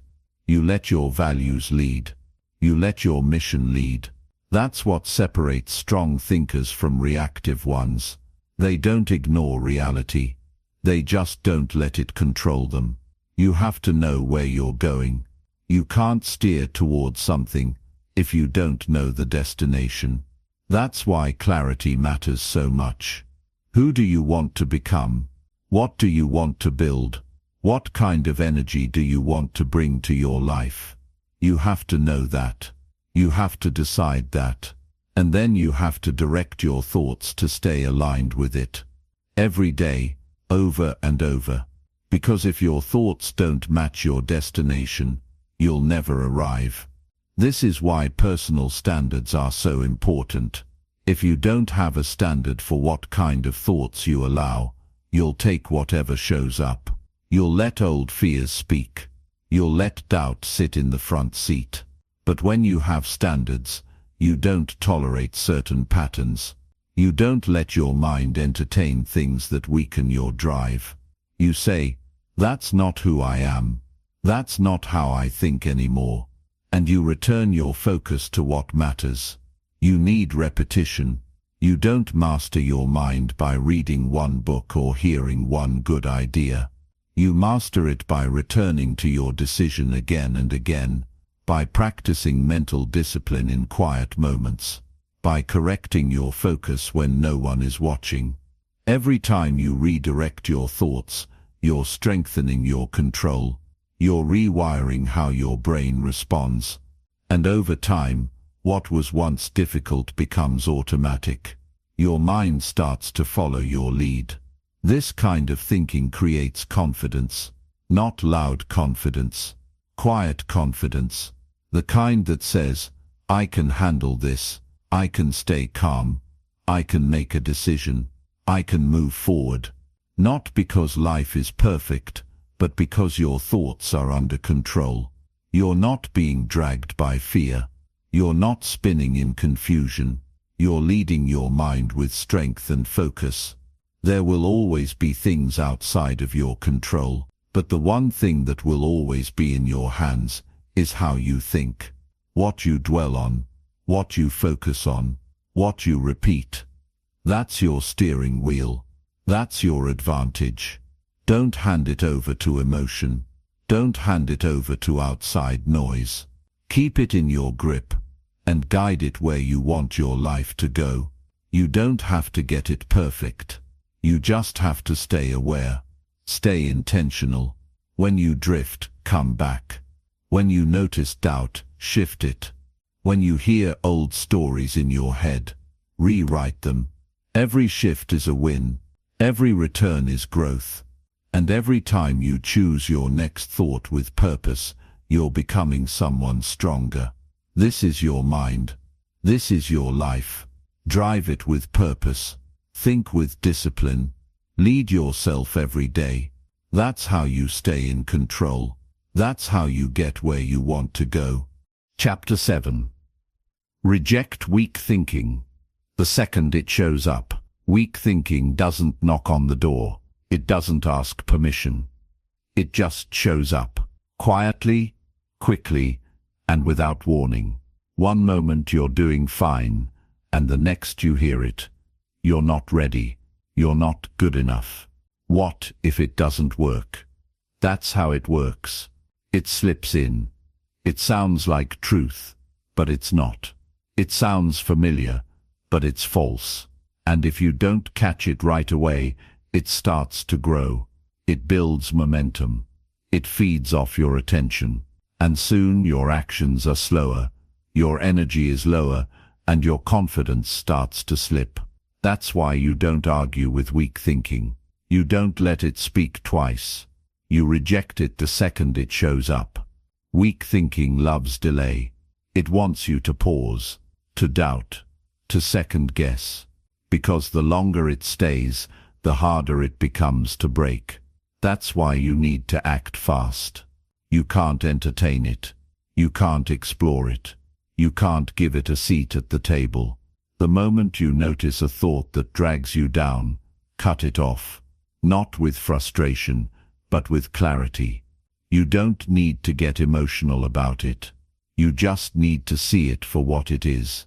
You let your values lead. You let your mission lead. That's what separates strong thinkers from reactive ones. They don't ignore reality. They just don't let it control them. You have to know where you're going. You can't steer towards something if you don't know the destination. That's why clarity matters so much. Who do you want to become? What do you want to build? What kind of energy do you want to bring to your life? You have to know that. You have to decide that. And then you have to direct your thoughts to stay aligned with it. Every day, over and over. Because if your thoughts don't match your destination, you'll never arrive. This is why personal standards are so important. If you don't have a standard for what kind of thoughts you allow, you'll take whatever shows up. You'll let old fears speak. You'll let doubt sit in the front seat. But when you have standards, you don't tolerate certain patterns. You don't let your mind entertain things that weaken your drive. You say, that's not who I am. That's not how I think anymore. And you return your focus to what matters. You need repetition. You don't master your mind by reading one book or hearing one good idea. You master it by returning to your decision again and again, by practicing mental discipline in quiet moments, by correcting your focus when no one is watching. Every time you redirect your thoughts, you're strengthening your control. You're rewiring how your brain responds. And over time, what was once difficult becomes automatic. Your mind starts to follow your lead. This kind of thinking creates confidence, not loud confidence, quiet confidence, the kind that says, I can handle this, I can stay calm, I can make a decision, I can move forward. Not because life is perfect, but because your thoughts are under control. You're not being dragged by fear. You're not spinning in confusion. You're leading your mind with strength and focus. There will always be things outside of your control, but the one thing that will always be in your hands is how you think, what you dwell on, what you focus on, what you repeat. That's your steering wheel. That's your advantage. Don't hand it over to emotion. Don't hand it over to outside noise. Keep it in your grip and guide it where you want your life to go. You don't have to get it perfect. You just have to stay aware. Stay intentional. When you drift, come back. When you notice doubt, shift it. When you hear old stories in your head, rewrite them. Every shift is a win. Every return is growth. And every time you choose your next thought with purpose, you're becoming someone stronger. This is your mind. This is your life. Drive it with purpose. Think with discipline. Lead yourself every day. That's how you stay in control. That's how you get where you want to go. Chapter 7. Reject weak thinking. The second it shows up, weak thinking doesn't knock on the door. It doesn't ask permission. It just shows up, quietly, quickly, and without warning. One moment you're doing fine, and the next you hear it. You're not ready. You're not good enough. What if it doesn't work? That's how it works. It slips in. It sounds like truth, but it's not. It sounds familiar, but it's false. And if you don't catch it right away, it starts to grow. It builds momentum. It feeds off your attention. And soon your actions are slower, your energy is lower, and your confidence starts to slip. That's why you don't argue with weak thinking. You don't let it speak twice. You reject it the second it shows up. Weak thinking loves delay. It wants you to pause, to doubt, to second guess. Because the longer it stays, the harder it becomes to break. That's why you need to act fast. You can't entertain it. You can't explore it. You can't give it a seat at the table. The moment you notice a thought that drags you down, cut it off. Not with frustration, but with clarity. You don't need to get emotional about it. You just need to see it for what it is.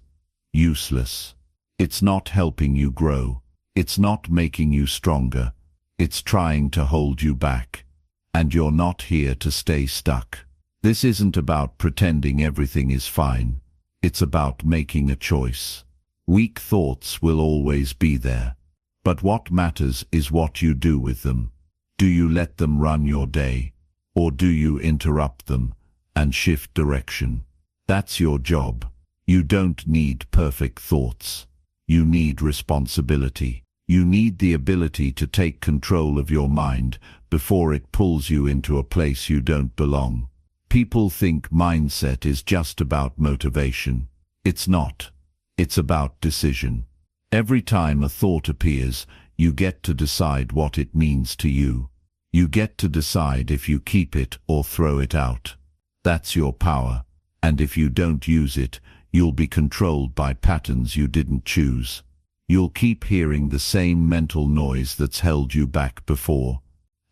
Useless. It's not helping you grow. It's not making you stronger. It's trying to hold you back. And you're not here to stay stuck. This isn't about pretending everything is fine. It's about making a choice. Weak thoughts will always be there. But what matters is what you do with them. Do you let them run your day? Or do you interrupt them and shift direction? That's your job. You don't need perfect thoughts. You need responsibility. You need the ability to take control of your mind before it pulls you into a place you don't belong. People think mindset is just about motivation. It's not. It's about decision. Every time a thought appears, you get to decide what it means to you. You get to decide if you keep it or throw it out. That's your power. And if you don't use it, you'll be controlled by patterns you didn't choose. You'll keep hearing the same mental noise that's held you back before.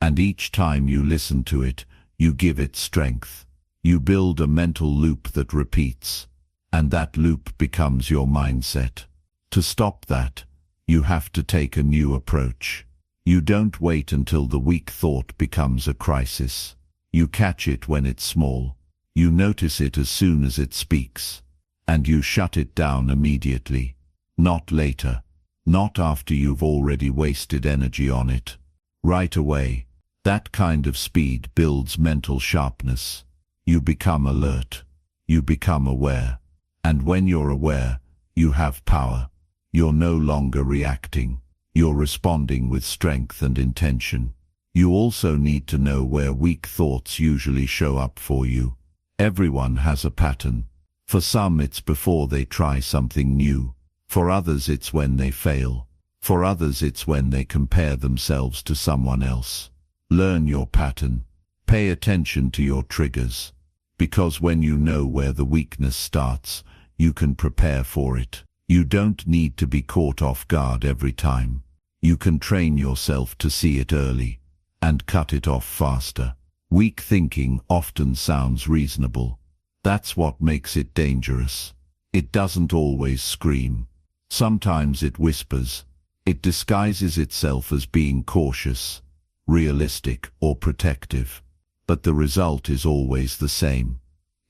And each time you listen to it, you give it strength. You build a mental loop that repeats. And that loop becomes your mindset. To stop that, you have to take a new approach. You don't wait until the weak thought becomes a crisis. You catch it when it's small. You notice it as soon as it speaks. And you shut it down immediately. Not later. Not after you've already wasted energy on it. Right away. That kind of speed builds mental sharpness. You become alert. You become aware. And when you're aware, you have power. You're no longer reacting. You're responding with strength and intention. You also need to know where weak thoughts usually show up for you. Everyone has a pattern. For some it's before they try something new. For others it's when they fail. For others it's when they compare themselves to someone else. Learn your pattern. Pay attention to your triggers. Because when you know where the weakness starts, you can prepare for it. You don't need to be caught off guard every time. You can train yourself to see it early and cut it off faster. Weak thinking often sounds reasonable. That's what makes it dangerous. It doesn't always scream. Sometimes it whispers. It disguises itself as being cautious, realistic, or protective. But the result is always the same.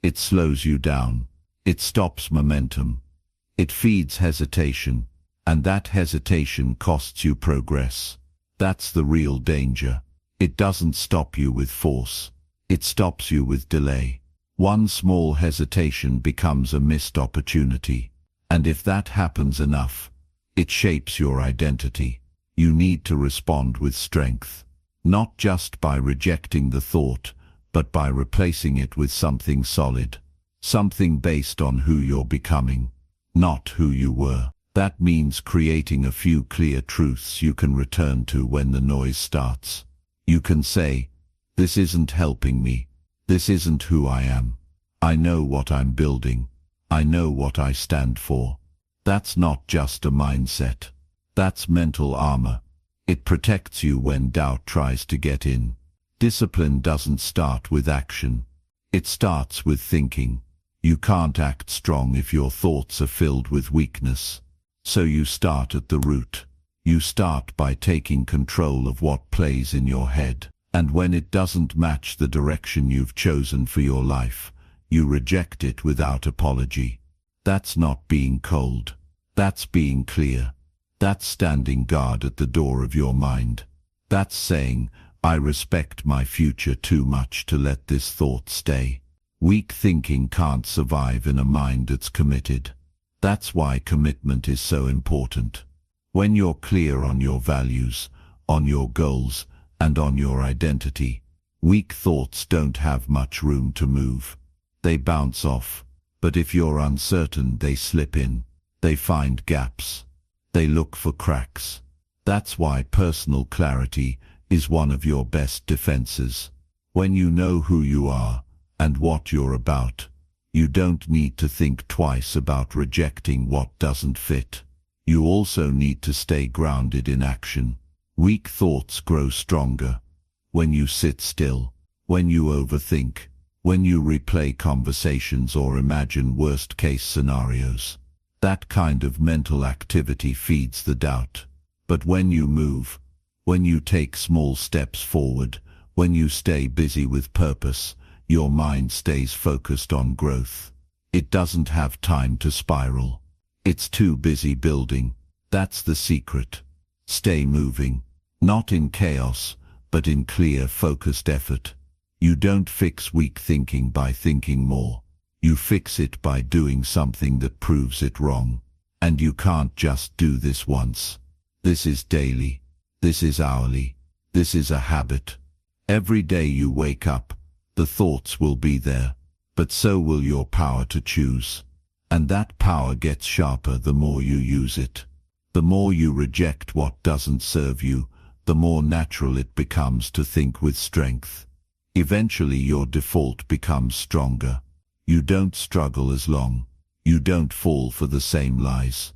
It slows you down. It stops momentum. It feeds hesitation. And that hesitation costs you progress. That's the real danger. It doesn't stop you with force. It stops you with delay. One small hesitation becomes a missed opportunity. And if that happens enough, it shapes your identity. You need to respond with strength. Not just by rejecting the thought, but by replacing it with something solid. Something based on who you're becoming, not who you were. That means creating a few clear truths you can return to when the noise starts. You can say, "This isn't helping me. This isn't who I am. I know what I'm building. I know what I stand for." That's not just a mindset. That's mental armor. It protects you when doubt tries to get in. Discipline doesn't start with action. It starts with thinking. You can't act strong if your thoughts are filled with weakness. So you start at the root. You start by taking control of what plays in your head. And when it doesn't match the direction you've chosen for your life, you reject it without apology. That's not being cold. That's being clear. That's standing guard at the door of your mind. That's saying, "I respect my future too much to let this thought stay." Weak thinking can't survive in a mind that's committed. That's why commitment is so important. When you're clear on your values, on your goals, and on your identity, weak thoughts don't have much room to move. They bounce off, but if you're uncertain, they slip in. They find gaps. They look for cracks. That's why personal clarity is one of your best defenses. When you know who you are and what you're about, you don't need to think twice about rejecting what doesn't fit. You also need to stay grounded in action. Weak thoughts grow stronger when you sit still, when you overthink, when you replay conversations or imagine worst-case scenarios. That kind of mental activity feeds the doubt. But when you move, when you take small steps forward, when you stay busy with purpose, your mind stays focused on growth. It doesn't have time to spiral. It's too busy building. That's the secret. Stay moving, not in chaos, but in clear, focused effort. You don't fix weak thinking by thinking more. You fix it by doing something that proves it wrong. And you can't just do this once. This is daily. This is hourly. This is a habit. Every day you wake up, the thoughts will be there, but so will your power to choose. And that power gets sharper the more you use it. The more you reject what doesn't serve you, the more natural it becomes to think with strength. Eventually your default becomes stronger. You don't struggle as long. You don't fall for the same lies.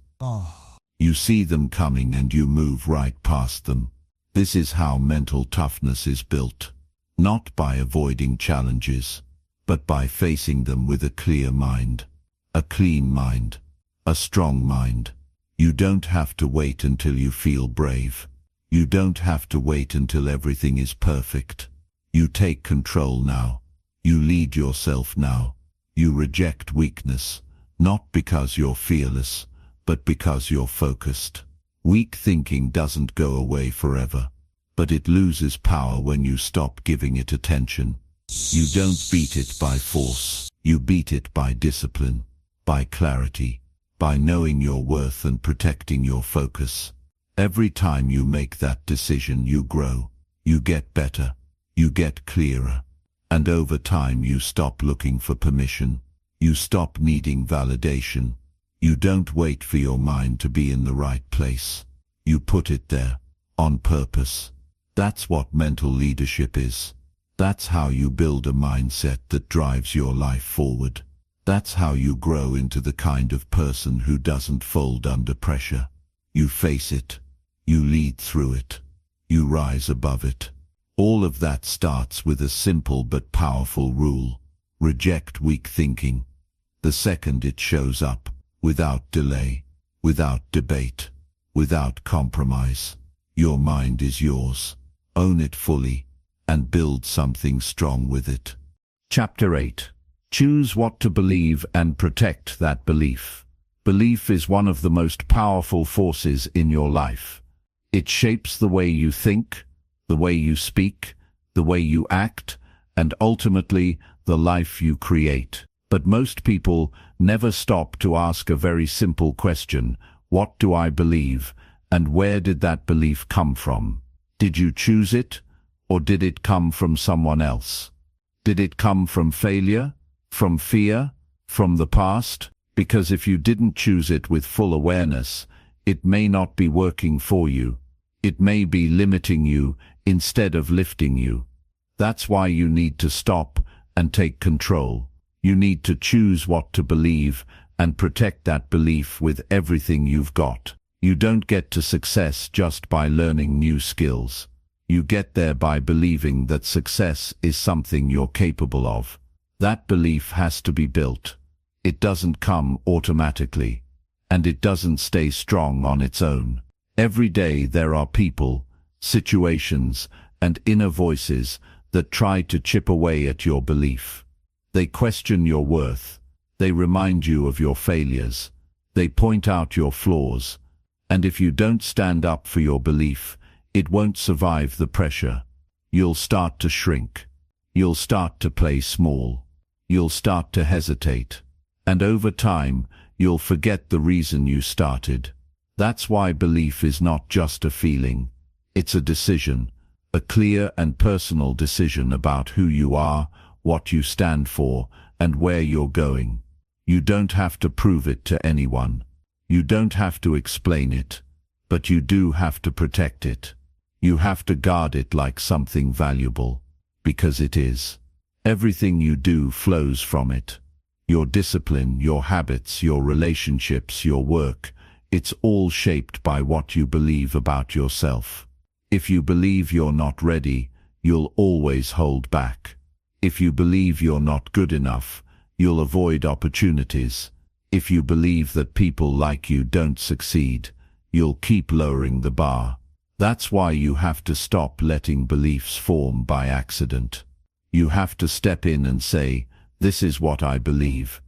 You see them coming and you move right past them. This is how mental toughness is built. Not by avoiding challenges, but by facing them with a clear mind. A clean mind. A strong mind. You don't have to wait until you feel brave. You don't have to wait until everything is perfect. You take control now. You lead yourself now. You reject weakness, not because you're fearless, but because you're focused. Weak thinking doesn't go away forever, but it loses power when you stop giving it attention. You don't beat it by force. You beat it by discipline, by clarity, by knowing your worth and protecting your focus. Every time you make that decision, you grow. You get better. You get clearer. And over time you stop looking for permission. You stop needing validation. You don't wait for your mind to be in the right place. You put it there, on purpose. That's what mental leadership is. That's how you build a mindset that drives your life forward. That's how you grow into the kind of person who doesn't fold under pressure. You face it. You lead through it. You rise above it. All of that starts with a simple but powerful rule. Reject weak thinking. The second it shows up, without delay, without debate, without compromise. Your mind is yours. Own it fully, and build something strong with it. Chapter 8. Choose what to believe and protect that belief. Belief is one of the most powerful forces in your life. It shapes the way you think, the way you speak, the way you act, and ultimately the life you create. But most people never stop to ask a very simple question: what do I believe, and where did that belief come from? Did you choose it, or did it come from someone else? Did it come from failure, from fear, from the past? Because if you didn't choose it with full awareness, it may not be working for you. It may be limiting you instead of lifting you. That's why you need to stop and take control. You need to choose what to believe and protect that belief with everything you've got. You don't get to success just by learning new skills. You get there by believing that success is something you're capable of. That belief has to be built. It doesn't come automatically, and it doesn't stay strong on its own. Every day there are people, situations, and inner voices that try to chip away at your belief. They question your worth. They remind you of your failures. They point out your flaws. And if you don't stand up for your belief, it won't survive the pressure. You'll start to shrink. You'll start to play small. You'll start to hesitate. And over time, you'll forget the reason you started. That's why belief is not just a feeling. It's a decision, a clear and personal decision about who you are, what you stand for, and where you're going. You don't have to prove it to anyone. You don't have to explain it, but you do have to protect it. You have to guard it like something valuable, because it is. Everything you do flows from it. Your discipline, your habits, your relationships, your work, it's all shaped by what you believe about yourself. If you believe you're not ready, you'll always hold back. If you believe you're not good enough, you'll avoid opportunities. If you believe that people like you don't succeed, you'll keep lowering the bar. That's why you have to stop letting beliefs form by accident. You have to step in and say, "This is what I believe,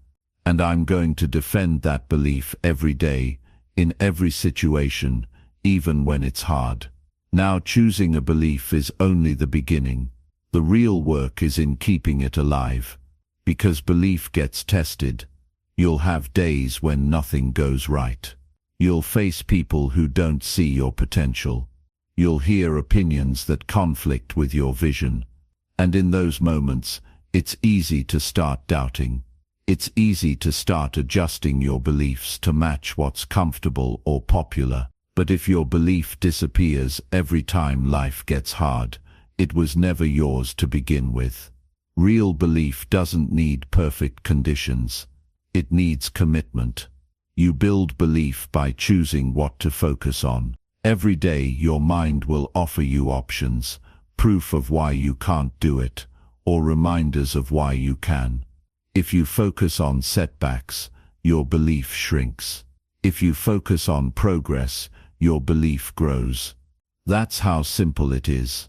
and I'm going to defend that belief every day, in every situation, even when it's hard." Now, choosing a belief is only the beginning. The real work is in keeping it alive, because belief gets tested. You'll have days when nothing goes right. You'll face people who don't see your potential. You'll hear opinions that conflict with your vision. And in those moments, it's easy to start doubting. It's easy to start adjusting your beliefs to match what's comfortable or popular. But if your belief disappears every time life gets hard, it was never yours to begin with. Real belief doesn't need perfect conditions. It needs commitment. You build belief by choosing what to focus on. Every day your mind will offer you options, proof of why you can't do it, or reminders of why you can. If you focus on setbacks, your belief shrinks. If you focus on progress, your belief grows. That's how simple it is.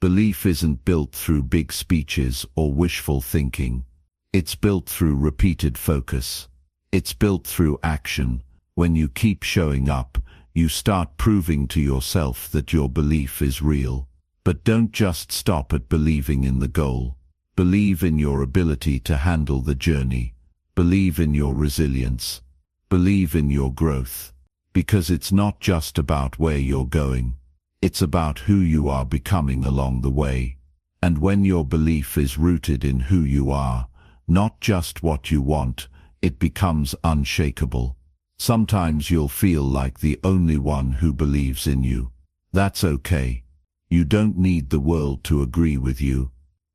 Belief isn't built through big speeches or wishful thinking. It's built through repeated focus. It's built through action. When you keep showing up, you start proving to yourself that your belief is real. But don't just stop at believing in the goal. Believe in your ability to handle the journey. Believe in your resilience. Believe in your growth. Because it's not just about where you're going. It's about who you are becoming along the way. And when your belief is rooted in who you are, not just what you want, it becomes unshakable. Sometimes you'll feel like the only one who believes in you. That's okay. You don't need the world to agree with you.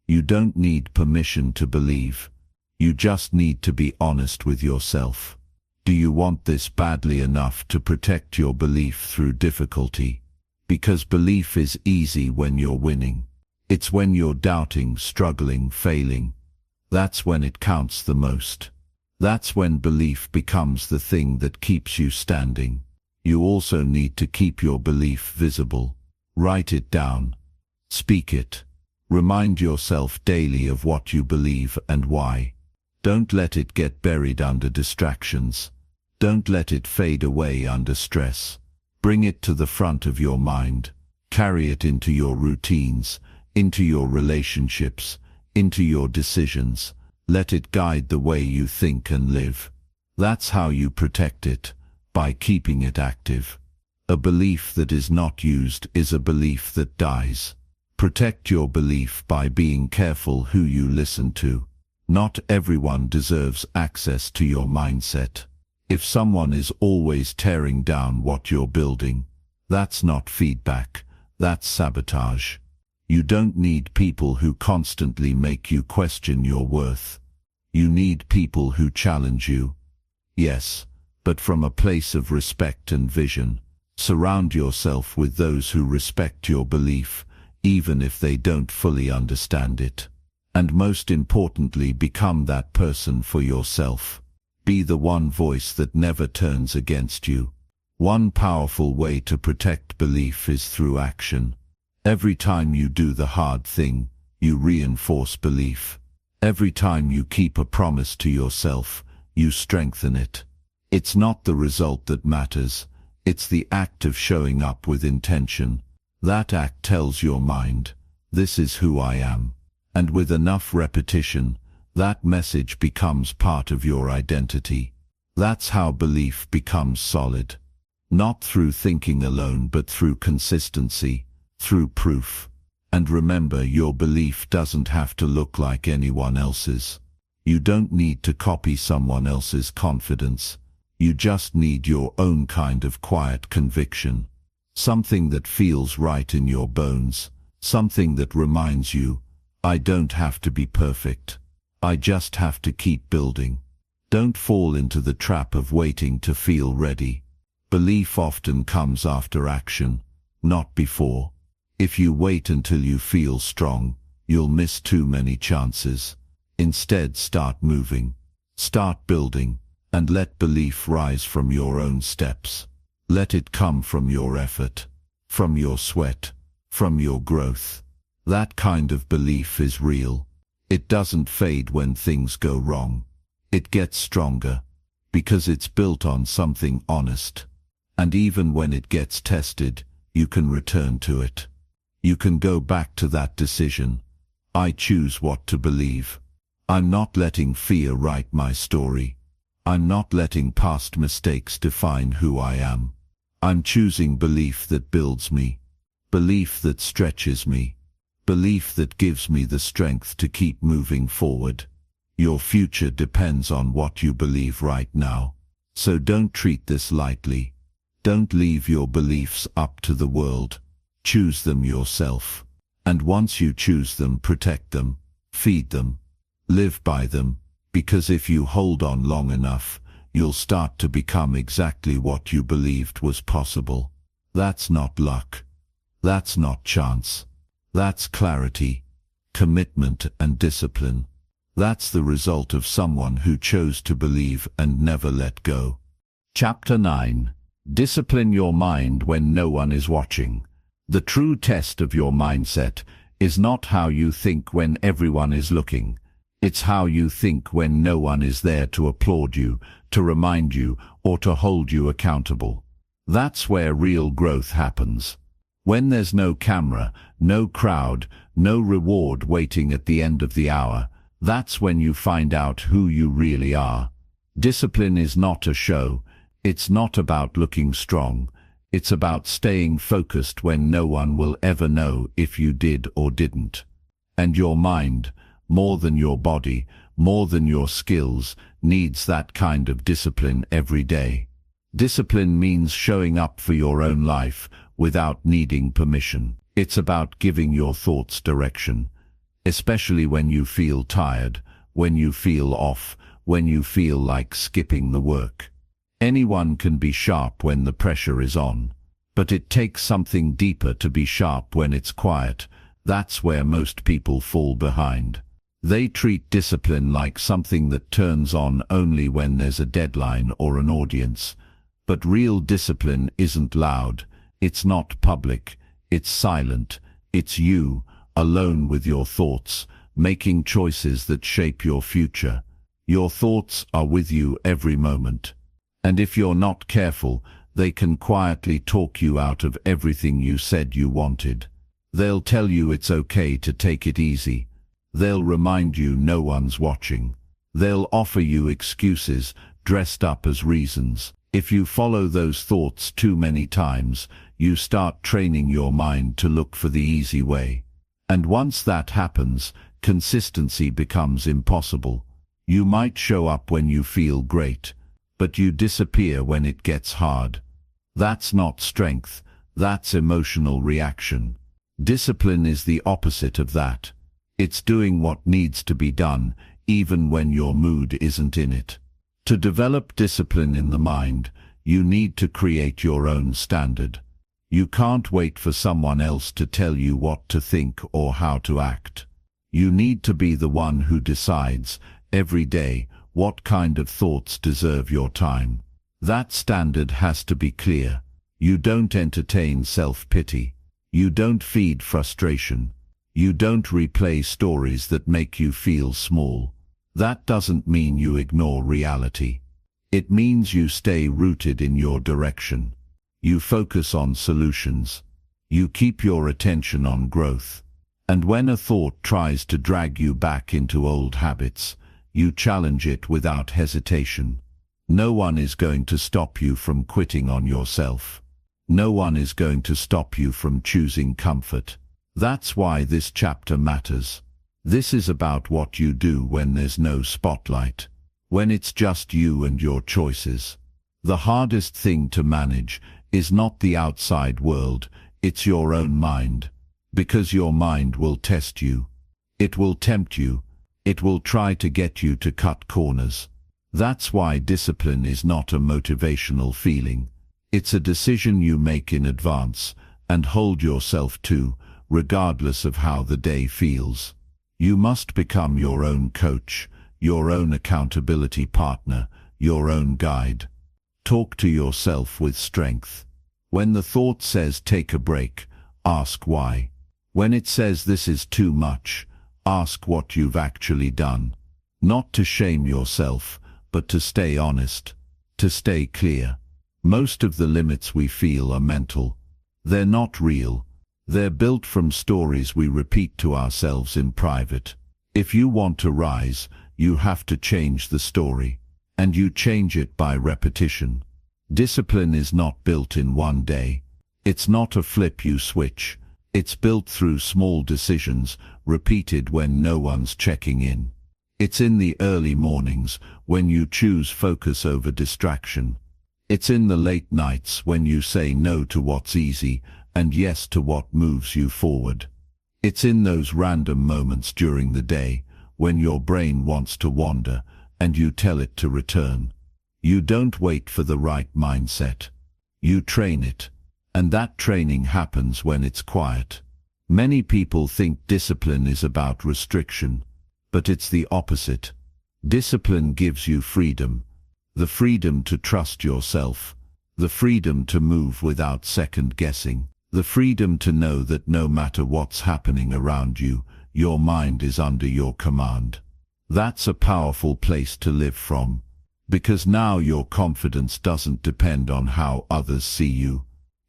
You don't need permission to believe. You just need to be honest with yourself. Do you want this badly enough to protect your belief through difficulty? Because belief is easy when you're winning. It's when you're doubting, struggling, failing. That's when it counts the most. That's when belief becomes the thing that keeps you standing. You also need to keep your belief visible. Write it down. Speak it. Remind yourself daily of what you believe and why. Don't let it get buried under distractions. Don't let it fade away under stress. Bring it to the front of your mind. Carry it into your routines, into your relationships, into your decisions. Let it guide the way you think and live. That's how you protect it, by keeping it active. A belief that is not used is a belief that dies. Protect your belief by being careful who you listen to. Not everyone deserves access to your mindset. If someone is always tearing down what you're building, that's not feedback, that's sabotage. You don't need people who constantly make you question your worth. You need people who challenge you. Yes, but from a place of respect and vision. Surround yourself with those who respect your belief, even if they don't fully understand it. And most importantly, become that person for yourself. Be the one voice that never turns against you. One powerful way to protect belief is through action. Every time you do the hard thing, you reinforce belief. Every time you keep a promise to yourself, you strengthen it. It's not the result that matters. It's the act of showing up with intention. That act tells your mind, this is who I am. And with enough repetition, that message becomes part of your identity. That's how belief becomes solid. Not through thinking alone, but through consistency, through proof. And remember, your belief doesn't have to look like anyone else's. You don't need to copy someone else's confidence. You just need your own kind of quiet conviction. Something that feels right in your bones. Something that reminds you, I don't have to be perfect. I just have to keep building. Don't fall into the trap of waiting to feel ready. Belief often comes after action, not before. If you wait until you feel strong, you'll miss too many chances. Instead, start moving. Start building. And let belief rise from your own steps. Let it come from your effort, from your sweat, from your growth. That kind of belief is real. It doesn't fade when things go wrong. It gets stronger, because it's built on something honest. And even when it gets tested, you can return to it. You can go back to that decision. I choose what to believe. I'm not letting fear write my story. I'm not letting past mistakes define who I am. I'm choosing belief that builds me, belief that stretches me, belief that gives me the strength to keep moving forward. Your future depends on what you believe right now. So don't treat this lightly. Don't leave your beliefs up to the world. Choose them yourself. And once you choose them, protect them, feed them, live by them. Because if you hold on long enough, you'll start to become exactly what you believed was possible. That's not luck. That's not chance. That's clarity, commitment and discipline. That's the result of someone who chose to believe and never let go. Chapter 9. Discipline your mind when no one is watching. The true test of your mindset is not how you think when everyone is looking. It's how you think when no one is there to applaud you, to remind you, or to hold you accountable. That's where real growth happens. When there's no camera, no crowd, no reward waiting at the end of the hour, that's when you find out who you really are. Discipline is not a show. It's not about looking strong. It's about staying focused when no one will ever know if you did or didn't. And your mind, more than your body, more than your skills, needs that kind of discipline every day. Discipline means showing up for your own life without needing permission. It's about giving your thoughts direction, especially when you feel tired, when you feel off, when you feel like skipping the work. Anyone can be sharp when the pressure is on, but it takes something deeper to be sharp when it's quiet. That's where most people fall behind. They treat discipline like something that turns on only when there's a deadline or an audience. But real discipline isn't loud, it's not public, it's silent, it's you, alone with your thoughts, making choices that shape your future. Your thoughts are with you every moment. And if you're not careful, they can quietly talk you out of everything you said you wanted. They'll tell you it's okay to take it easy. They'll remind you no one's watching. They'll offer you excuses dressed up as reasons. If you follow those thoughts too many times, you start training your mind to look for the easy way. And once that happens, consistency becomes impossible. You might show up when you feel great, but you disappear when it gets hard. That's not strength, that's emotional reaction. Discipline is the opposite of that. It's doing what needs to be done, even when your mood isn't in it. To develop discipline in the mind, you need to create your own standard. You can't wait for someone else to tell you what to think or how to act. You need to be the one who decides, every day, what kind of thoughts deserve your time. That standard has to be clear. You don't entertain self-pity. You don't feed frustration. You don't replay stories that make you feel small. That doesn't mean you ignore reality. It means you stay rooted in your direction. You focus on solutions. You keep your attention on growth. And when a thought tries to drag you back into old habits, you challenge it without hesitation. No one is going to stop you from quitting on yourself. No one is going to stop you from choosing comfort. That's why this chapter matters. This is about what you do when there's no spotlight, when it's just you and your choices. The hardest thing to manage is not the outside world, it's your own mind. Because your mind will test you. It will tempt you. It will try to get you to cut corners. That's why discipline is not a motivational feeling. It's a decision you make in advance and hold yourself to, regardless of how the day feels. You must become your own coach, your own accountability partner, your own guide. Talk to yourself with strength. When the thought says take a break, ask why. When it says this is too much, ask what you've actually done. Not to shame yourself, but to stay honest, to stay clear. Most of the limits we feel are mental. They're not real. They're built from stories we repeat to ourselves in private. If you want to rise, you have to change the story. And you change it by repetition. Discipline is not built in one day. It's not a flip you switch. It's built through small decisions, repeated when no one's checking in. It's in the early mornings, when you choose focus over distraction. It's in the late nights when you say no to what's easy and yes to what moves you forward. It's in those random moments during the day, when your brain wants to wander and you tell it to return. You don't wait for the right mindset. You train it. And that training happens when it's quiet. Many people think discipline is about restriction, but it's the opposite. Discipline gives you freedom. The freedom to trust yourself. The freedom to move without second guessing. The freedom to know that no matter what's happening around you, your mind is under your command. That's a powerful place to live from, because now your confidence doesn't depend on how others see you.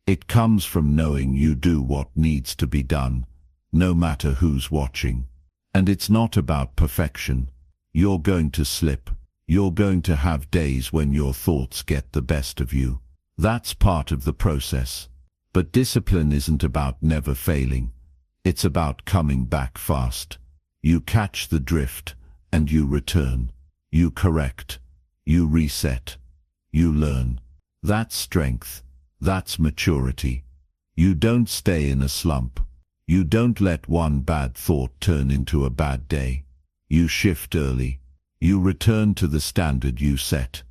It comes from knowing you do what needs to be done, no matter who's watching. And it's not about perfection. You're going to slip. You're going to have days when your thoughts get the best of you. That's part of the process. But discipline isn't about never failing. It's about coming back fast. You catch the drift, and you return. You correct. You reset. You learn. That's strength. That's maturity. You don't stay in a slump. You don't let one bad thought turn into a bad day. You shift early. You return to the standard you set.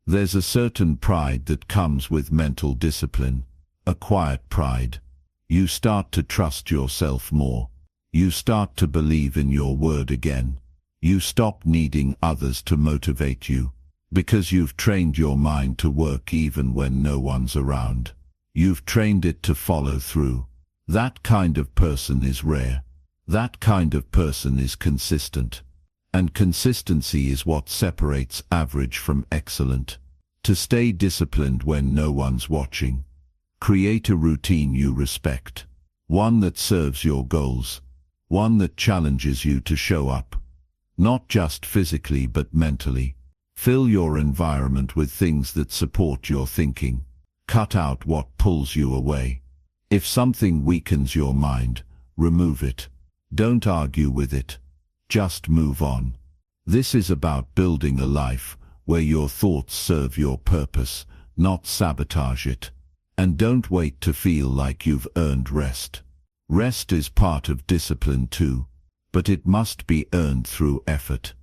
There's a certain pride that comes with mental discipline, a quiet pride. You start to trust yourself more. You start to believe in your word again. You stop needing others to motivate you, because you've trained your mind to work even when no one's around. You've trained it to follow through. That kind of person is rare. That kind of person is consistent. And consistency is what separates average from excellent. To stay disciplined when no one's watching, create a routine you respect. One that serves your goals. One that challenges you to show up. Not just physically but mentally. Fill your environment with things that support your thinking. Cut out what pulls you away. If something weakens your mind, remove it. Don't argue with it. Just move on. This is about building a life where your thoughts serve your purpose, not sabotage it. And don't wait to feel like you've earned rest. Rest is part of discipline too, but it must be earned through effort.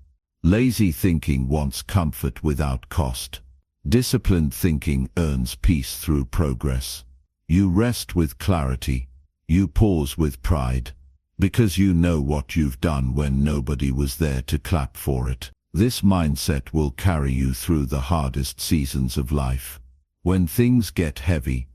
Lazy thinking wants comfort without cost. Disciplined thinking earns peace through progress. You rest with clarity. You pause with pride, because you know what you've done when nobody was there to clap for it. This mindset will carry you through the hardest seasons of life. When things get heavy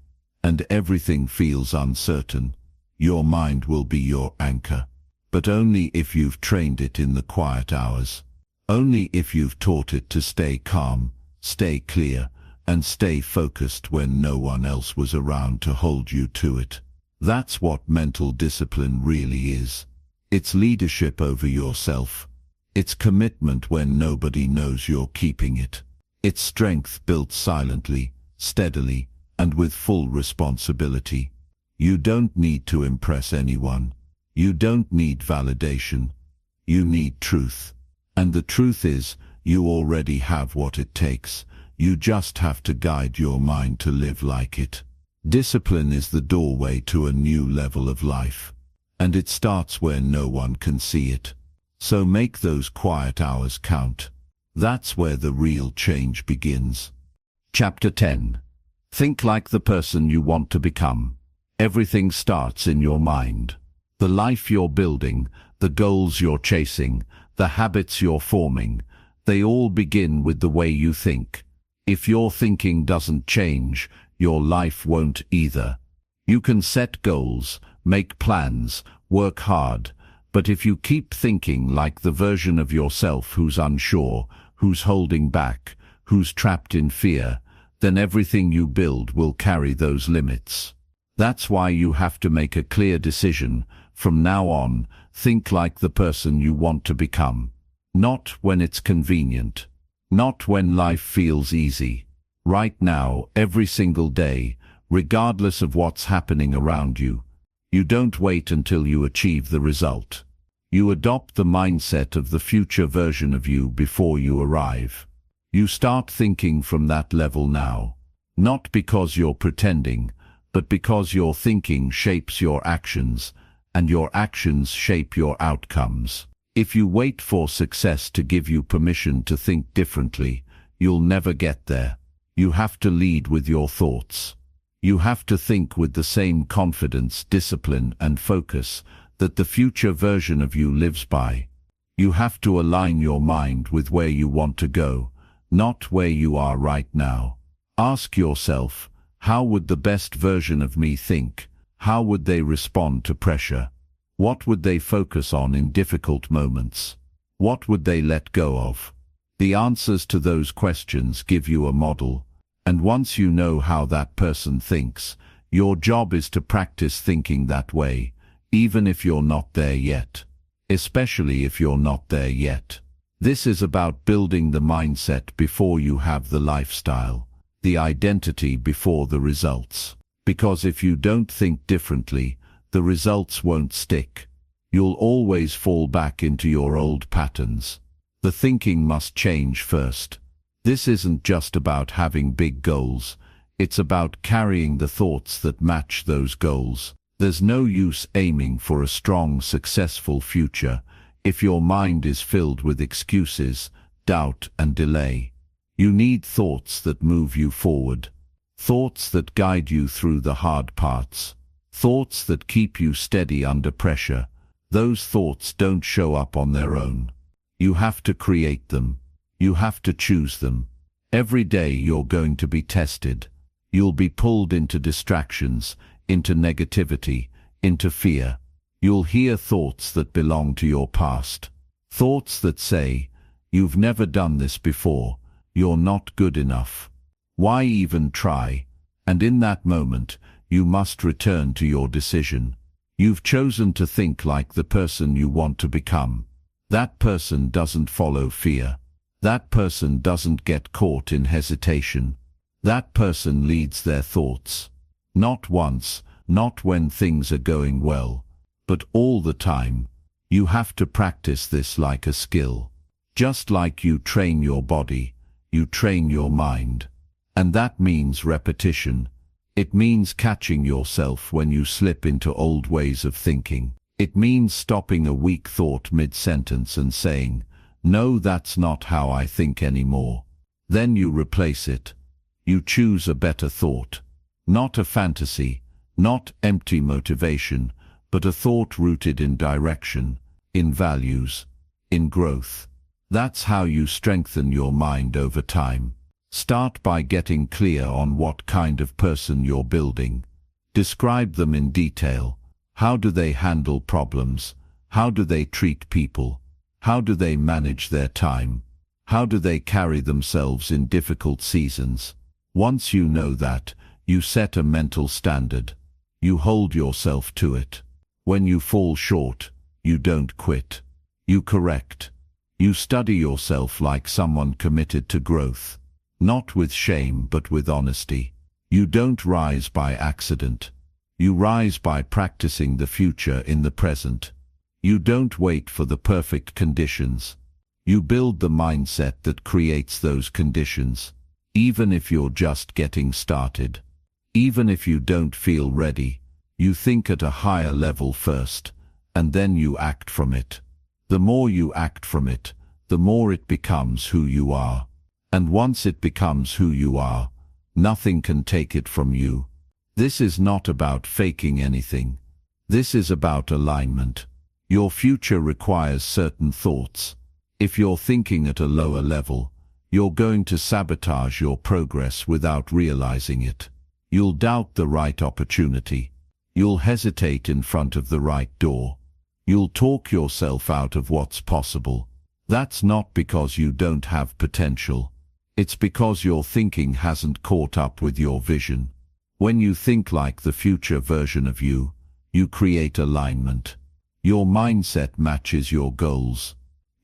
and everything feels uncertain, your mind will be your anchor. But only if you've trained it in the quiet hours. Only if you've taught it to stay calm, stay clear, and stay focused when no one else was around to hold you to it. That's what mental discipline really is. It's leadership over yourself. It's commitment when nobody knows you're keeping it. It's strength built silently, steadily, and with full responsibility. You don't need to impress anyone. You don't need validation. You need truth. And the truth is, you already have what it takes. You just have to guide your mind to live like it. Discipline is the doorway to a new level of life. And it starts where no one can see it. So make those quiet hours count. That's where the real change begins. Chapter 10. Think like the person you want to become. Everything starts in your mind. The life you're building, the goals you're chasing, the habits you're forming, they all begin with the way you think. If your thinking doesn't change, your life won't either. You can set goals, make plans, work hard, but if you keep thinking like the version of yourself who's unsure, who's holding back, who's trapped in fear, then everything you build will carry those limits. That's why you have to make a clear decision. From now on, think like the person you want to become. Not when it's convenient. Not when life feels easy. Right now, every single day, regardless of what's happening around you. You don't wait until you achieve the result. You adopt the mindset of the future version of you before you arrive. You start thinking from that level now. Not because you're pretending, but because your thinking shapes your actions, and your actions shape your outcomes. If you wait for success to give you permission to think differently, you'll never get there. You have to lead with your thoughts. You have to think with the same confidence, discipline, and focus that the future version of you lives by. You have to align your mind with where you want to go, not where you are right now. Ask yourself, how would the best version of me think? How would they respond to pressure? What would they focus on in difficult moments? What would they let go of? The answers to those questions give you a model, and once you know how that person thinks, your job is to practice thinking that way, even if you're not there yet. Especially if you're not there yet. This is about building the mindset before you have the lifestyle, the identity before the results. Because if you don't think differently, the results won't stick. You'll always fall back into your old patterns. The thinking must change first. This isn't just about having big goals, it's about carrying the thoughts that match those goals. There's no use aiming for a strong, successful future if your mind is filled with excuses, doubt and delay. You need thoughts that move you forward, thoughts that guide you through the hard parts, thoughts that keep you steady under pressure. Those thoughts don't show up on their own. You have to create them. You have to choose them. Every day you're going to be tested. You'll be pulled into distractions, into negativity, into fear. You'll hear thoughts that belong to your past. Thoughts that say, "You've never done this before. You're not good enough. Why even try?" And in that moment, you must return to your decision. You've chosen to think like the person you want to become. That person doesn't follow fear. That person doesn't get caught in hesitation. That person leads their thoughts. Not once, not when things are going well, but all the time. You have to practice this like a skill. Just like you train your body, you train your mind. And that means repetition. It means catching yourself when you slip into old ways of thinking. It means stopping a weak thought mid-sentence and saying, "No, that's not how I think anymore." Then you replace it. You choose a better thought. Not a fantasy, not empty motivation, but a thought rooted in direction, in values, in growth. That's how you strengthen your mind over time. Start by getting clear on what kind of person you're building. Describe them in detail. How do they handle problems? How do they treat people? How do they manage their time? How do they carry themselves in difficult seasons? Once you know that, you set a mental standard. You hold yourself to it. When you fall short, you don't quit. You correct. You study yourself like someone committed to growth. Not with shame, but with honesty. You don't rise by accident. You rise by practicing the future in the present. You don't wait for the perfect conditions. You build the mindset that creates those conditions. Even if you're just getting started. Even if you don't feel ready, you think at a higher level first, and then you act from it. The more you act from it, the more it becomes who you are. And once it becomes who you are, nothing can take it from you. This is not about faking anything. This is about alignment. Your future requires certain thoughts. If you're thinking at a lower level, you're going to sabotage your progress without realizing it. You'll doubt the right opportunity. You'll hesitate in front of the right door. You'll talk yourself out of what's possible. That's not because you don't have potential. It's because your thinking hasn't caught up with your vision. When you think like the future version of you, you create alignment. Your mindset matches your goals.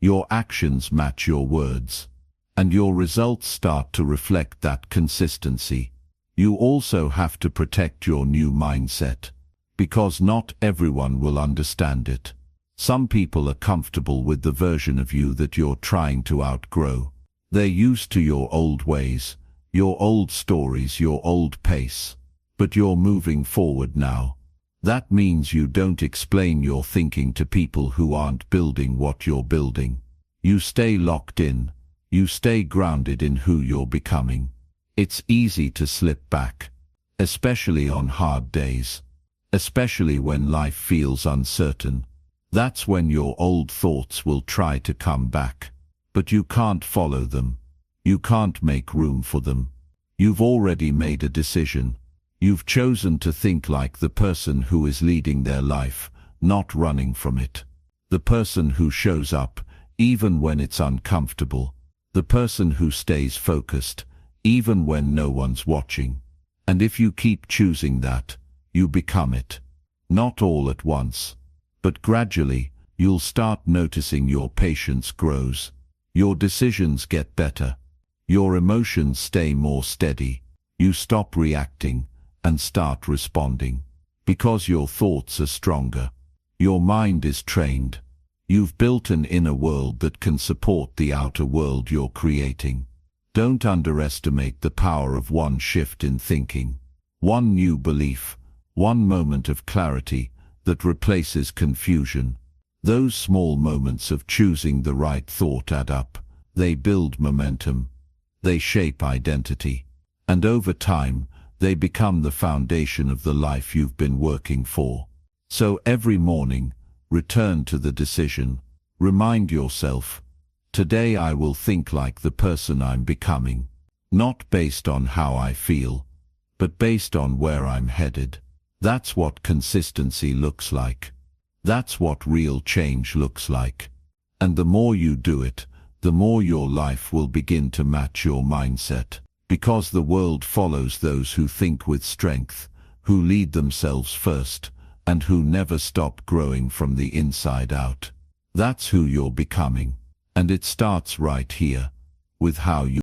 Your actions match your words. And your results start to reflect that consistency. You also have to protect your new mindset, because not everyone will understand it. Some people are comfortable with the version of you that you're trying to outgrow. They're used to your old ways, your old stories, your old pace. But you're moving forward now. That means you don't explain your thinking to people who aren't building what you're building. You stay locked in. You stay grounded in who you're becoming. It's easy to slip back, especially on hard days, especially when life feels uncertain. That's when your old thoughts will try to come back. But you can't follow them. You can't make room for them. You've already made a decision. You've chosen to think like the person who is leading their life, not running from it. The person who shows up, even when it's uncomfortable. The person who stays focused, even when no one's watching. And if you keep choosing that, you become it. Not all at once, but gradually, you'll start noticing your patience grows. Your decisions get better. Your emotions stay more steady. You stop reacting and start responding. Because your thoughts are stronger. Your mind is trained. You've built an inner world that can support the outer world you're creating. Don't underestimate the power of one shift in thinking. One new belief, one moment of clarity that replaces confusion. Those small moments of choosing the right thought add up. They build momentum. They shape identity. And over time, they become the foundation of the life you've been working for. So every morning, return to the decision. Remind yourself, today I will think like the person I'm becoming. Not based on how I feel, but based on where I'm headed. That's what consistency looks like. That's what real change looks like. And the more you do it, the more your life will begin to match your mindset. Because the world follows those who think with strength, who lead themselves first, and who never stop growing from the inside out. That's who you're becoming. And it starts right here, with how you